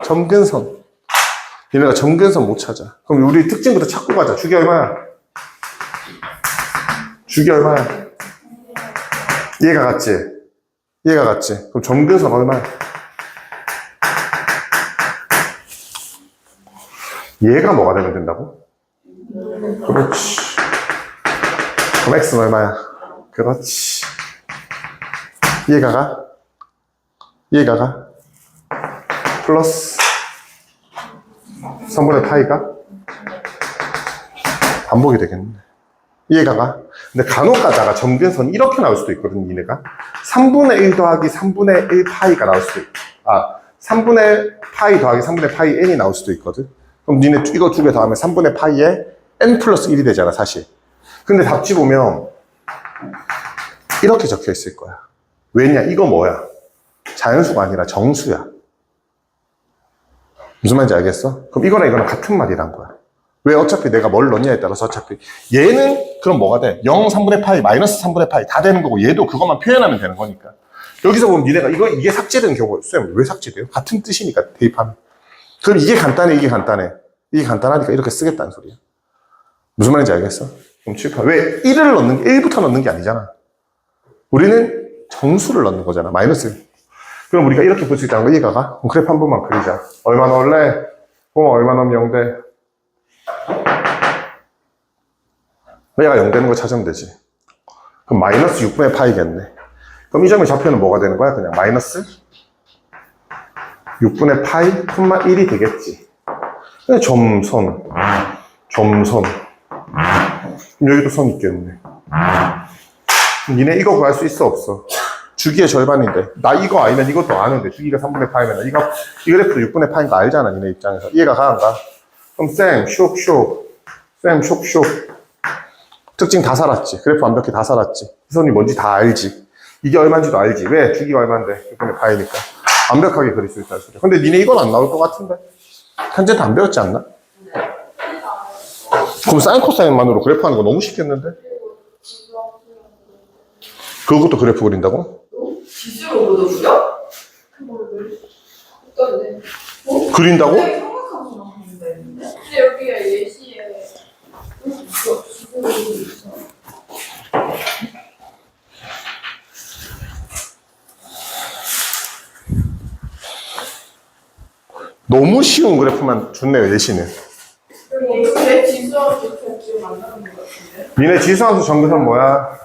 S1: 점근선. 니네가 점근선 못 찾아. 그럼 우리 특징부터 찾고 가자. 주기 얼마야? 이해가 갔지? 그럼 점근선 얼마야? 얘가 뭐가 되면 된다고? 그렇지. 그럼 x는 얼마야? 그렇지. 이해가 가? 플러스 3분의 파이가 반복이 되겠네. 이해가 가? 근데 간혹 가다가 점근선이 이렇게 나올 수도 있거든, 니네가. 3분의 1 더하기 3분의 1 파이가 나올 수도 있고. 3분의 파이 더하기 3분의 파이 n이 나올 수도 있거든. 그럼 니네 이거 두 개 더하면 3분의 파이에 n 플러스 1이 되잖아, 사실. 근데 답지 보면 이렇게 적혀 있을 거야. 왜냐? 이거 뭐야? 자연수가 아니라 정수야. 무슨 말인지 알겠어? 그럼 이거랑 이거랑 같은 말이란 거야. 왜? 어차피 내가 뭘 넣냐에 따라서 어차피 얘는 그럼 뭐가 돼? 0, 3분의 파이, 마이너스 3분의 파이 다 되는 거고 얘도 그것만 표현하면 되는 거니까. 여기서 보면 니네가 이게 삭제되는 경우, 쌤, 왜 삭제돼요? 같은 뜻이니까 대입하면. 그럼 이게 간단해, 이게 간단해. 이게 간단하니까 이렇게 쓰겠다는 소리야. 무슨 말인지 알겠어? 그럼 칠판. 왜 1부터 넣는 게 아니잖아. 우리는 정수를 넣는 거잖아. 마이너스 1. 그럼 우리가 이렇게 볼 수 있다는 거 이해가 가? 그럼 그래프 한 번만 그리자. 얼마 넣을래? 얼마 넣으면 0돼? 얘가 0 되는 거 찾으면 되지. 그럼 마이너스 6분의 파이겠네. 그럼 이 점의 좌표는 뭐가 되는 거야? 그냥 마이너스 6분의 파이 콤마 1이 되겠지. 점선. 그럼 여기도 선 있겠네. 니네 이거 구할 수 있어, 없어? 주기의 절반인데. 나 이거 알면 이것도 아는데. 주기가 3분의 파이면. 이 그래프도 6분의 파인 거 알잖아, 니네 입장에서. 이해가 가, 안 가? 그럼 쌤, 슉. 특징 다 살았지. 그래프 완벽히 다 살았지. 이 선이 뭔지 다 알지. 이게 얼마인지도 알지. 왜? 주기가 얼마인데? 6분의 파이니까. 완벽하게 그릴 수 있다는 소리야. 근데 니네 이건 안 나올 것 같은데? 탄젠트 안 배웠지 않나? 그럼 사인 코사인만으로 그래프 하는 거 너무 쉽겠는데? 그것도 그래프 그린다고?
S3: 지수로 그도 그려? 어떤데?
S1: 그린다고?
S3: 굉장히 성악하고 나오는데. 근데 여기가 예시에 지수로 있어.
S1: 너무 쉬운 그래프만 줬네요, 예시는.
S3: 그리고 왜 지수하고 이렇게 지금 만나는 것 같은데?
S1: 니네 지수함수 정근선 뭐야?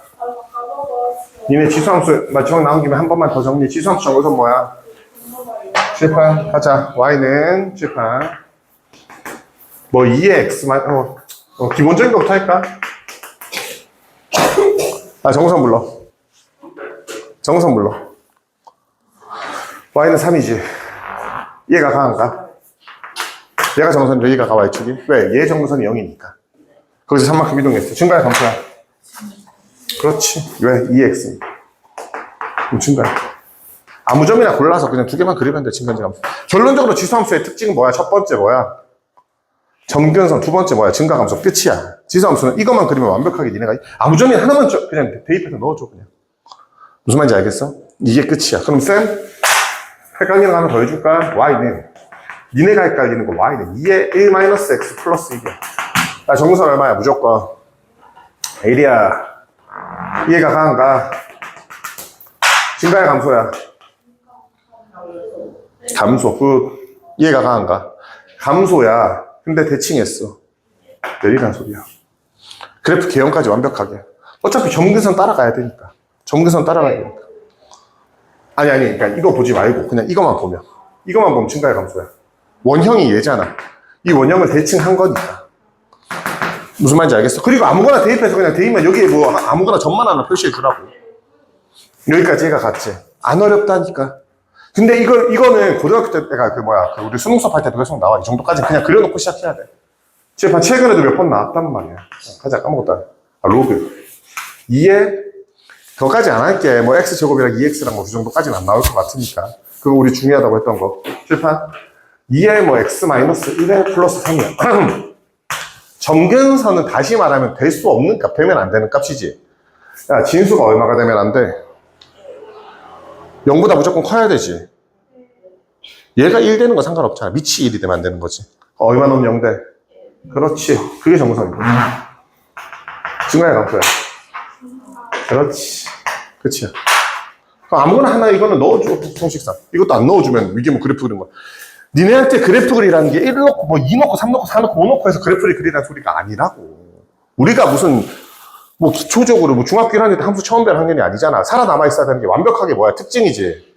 S1: 니네 지수함수 마지막 나온 김에 한 번만 더 정리. 지수함수 정근선 뭐야? 칠판 하자. y는 칠판 뭐 2의 x만 기본적인 것부터 할까? 정근선 불러. y는 3이지. 얘가 강한가? 얘가 정근선이고 얘가 가 y축이. 왜? 얘 정근선이 0이니까. 거기서 3만큼 이동했어. 증가야, 감소야? 그렇지. 왜? 2x. 그럼 증가야. 아무 점이나 골라서 그냥 두 개만 그리면 돼, 증가인지 감소. 결론적으로 지수함수의 특징은 뭐야? 첫 번째 뭐야? 점근선. 두 번째 뭐야? 증가 감소. 끝이야. 지수함수는 이것만 그리면 완벽하게 니네가 아무 점이나 하나만 그냥 대입해서 넣어줘, 그냥. 무슨 말인지 알겠어? 이게 끝이야. 그럼 쌤, 헷갈리는 거 하나 더 해줄까? y는 니네가 헷갈리는 거 y는 2의 1-x 플러스 1이야. 정근선 얼마야? 무조건 1이야. 이해가 가, 안 가? 증가야, 감소야? 감소. 이해가 가, 안 가? 감소야. 근데 대칭했어. 내리란 소리야. 그래프 개형까지 완벽하게. 어차피 점근선 따라가야 되니까. 아니. 그러니까 이거 보지 말고 그냥 이것만 보면 증가야, 감소야. 원형이 얘잖아. 이 원형을 대칭한 거니까. 무슨 말인지 알겠어? 그리고 아무거나 대입해서 그냥 대입만 여기에 뭐 아무거나 점만 하나 표시해 주라고. 여기까지 얘가 같지. 안 어렵다니까. 근데 이거는 고등학교 때가 우리 수능 수업할 때도 계속 나와. 이 정도까지 그냥 그려놓고 시작해야 돼. 칠판 최근에도 몇 번 나왔단 말이야. 가자, 까먹었다. 로그. 2에, 그거까지 안 할게. 뭐, x제곱이랑 2x랑 뭐, 그 정도까지는 안 나올 것 같으니까. 그거 우리 중요하다고 했던 거. 칠판. 2에 뭐, x-1에 플러스 3이야. 점근선은 다시 말하면 될 수 없는 값, 되면 안 되는 값이지. 야, 진수가 얼마가 되면 안 돼? 0보다 무조건 커야 되지. 얘가 1 되는 건 상관없잖아. 밑이 1이 되면 안 되는 거지. 얼마 넣으면 0 돼? 그렇지. 그게 정근선이고. 증가야, 감소야? 그렇지. 그치야. 그럼 아무거나 하나 이거는 넣어줘. 형식상. 이것도 안 넣어주면 이게 뭐 그래프 그리는 거야. 니네한테 그래프 그리라는 게 1 넣고 뭐 2 넣고 3 넣고 4 넣고 5 넣고 해서 그래프를 그리라는 소리가 아니라고. 우리가 무슨 뭐 기초적으로 뭐 중학교 1학년 때 함수 처음 배운 학년이 아니잖아. 살아남아 있어야 되는 게 완벽하게 뭐야? 특징이지.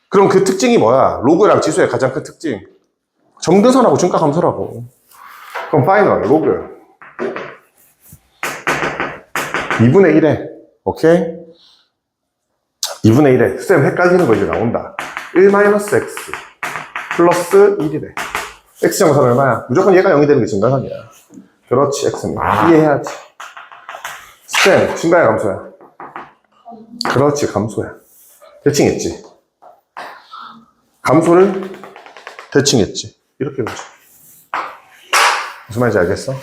S1: 그럼 그 특징이 뭐야? 로그랑 지수의 가장 큰 특징. 점근선하고 증가함수라고. 그럼 파이널 로그 2분의 1에 오케이? 2분의 1에 쌤 헷갈리는 거 이제 나온다. 1-x 플러스 1이래. x정선 얼마야? 무조건 얘가 0이 되는 게 증가선이야. 그렇지, x는 이해해야지. 쌤 증가야 감소야? 그렇지, 감소야. 대칭했지. 감소를 대칭했지. 이렇게 보자. 무슨 말인지 알겠어?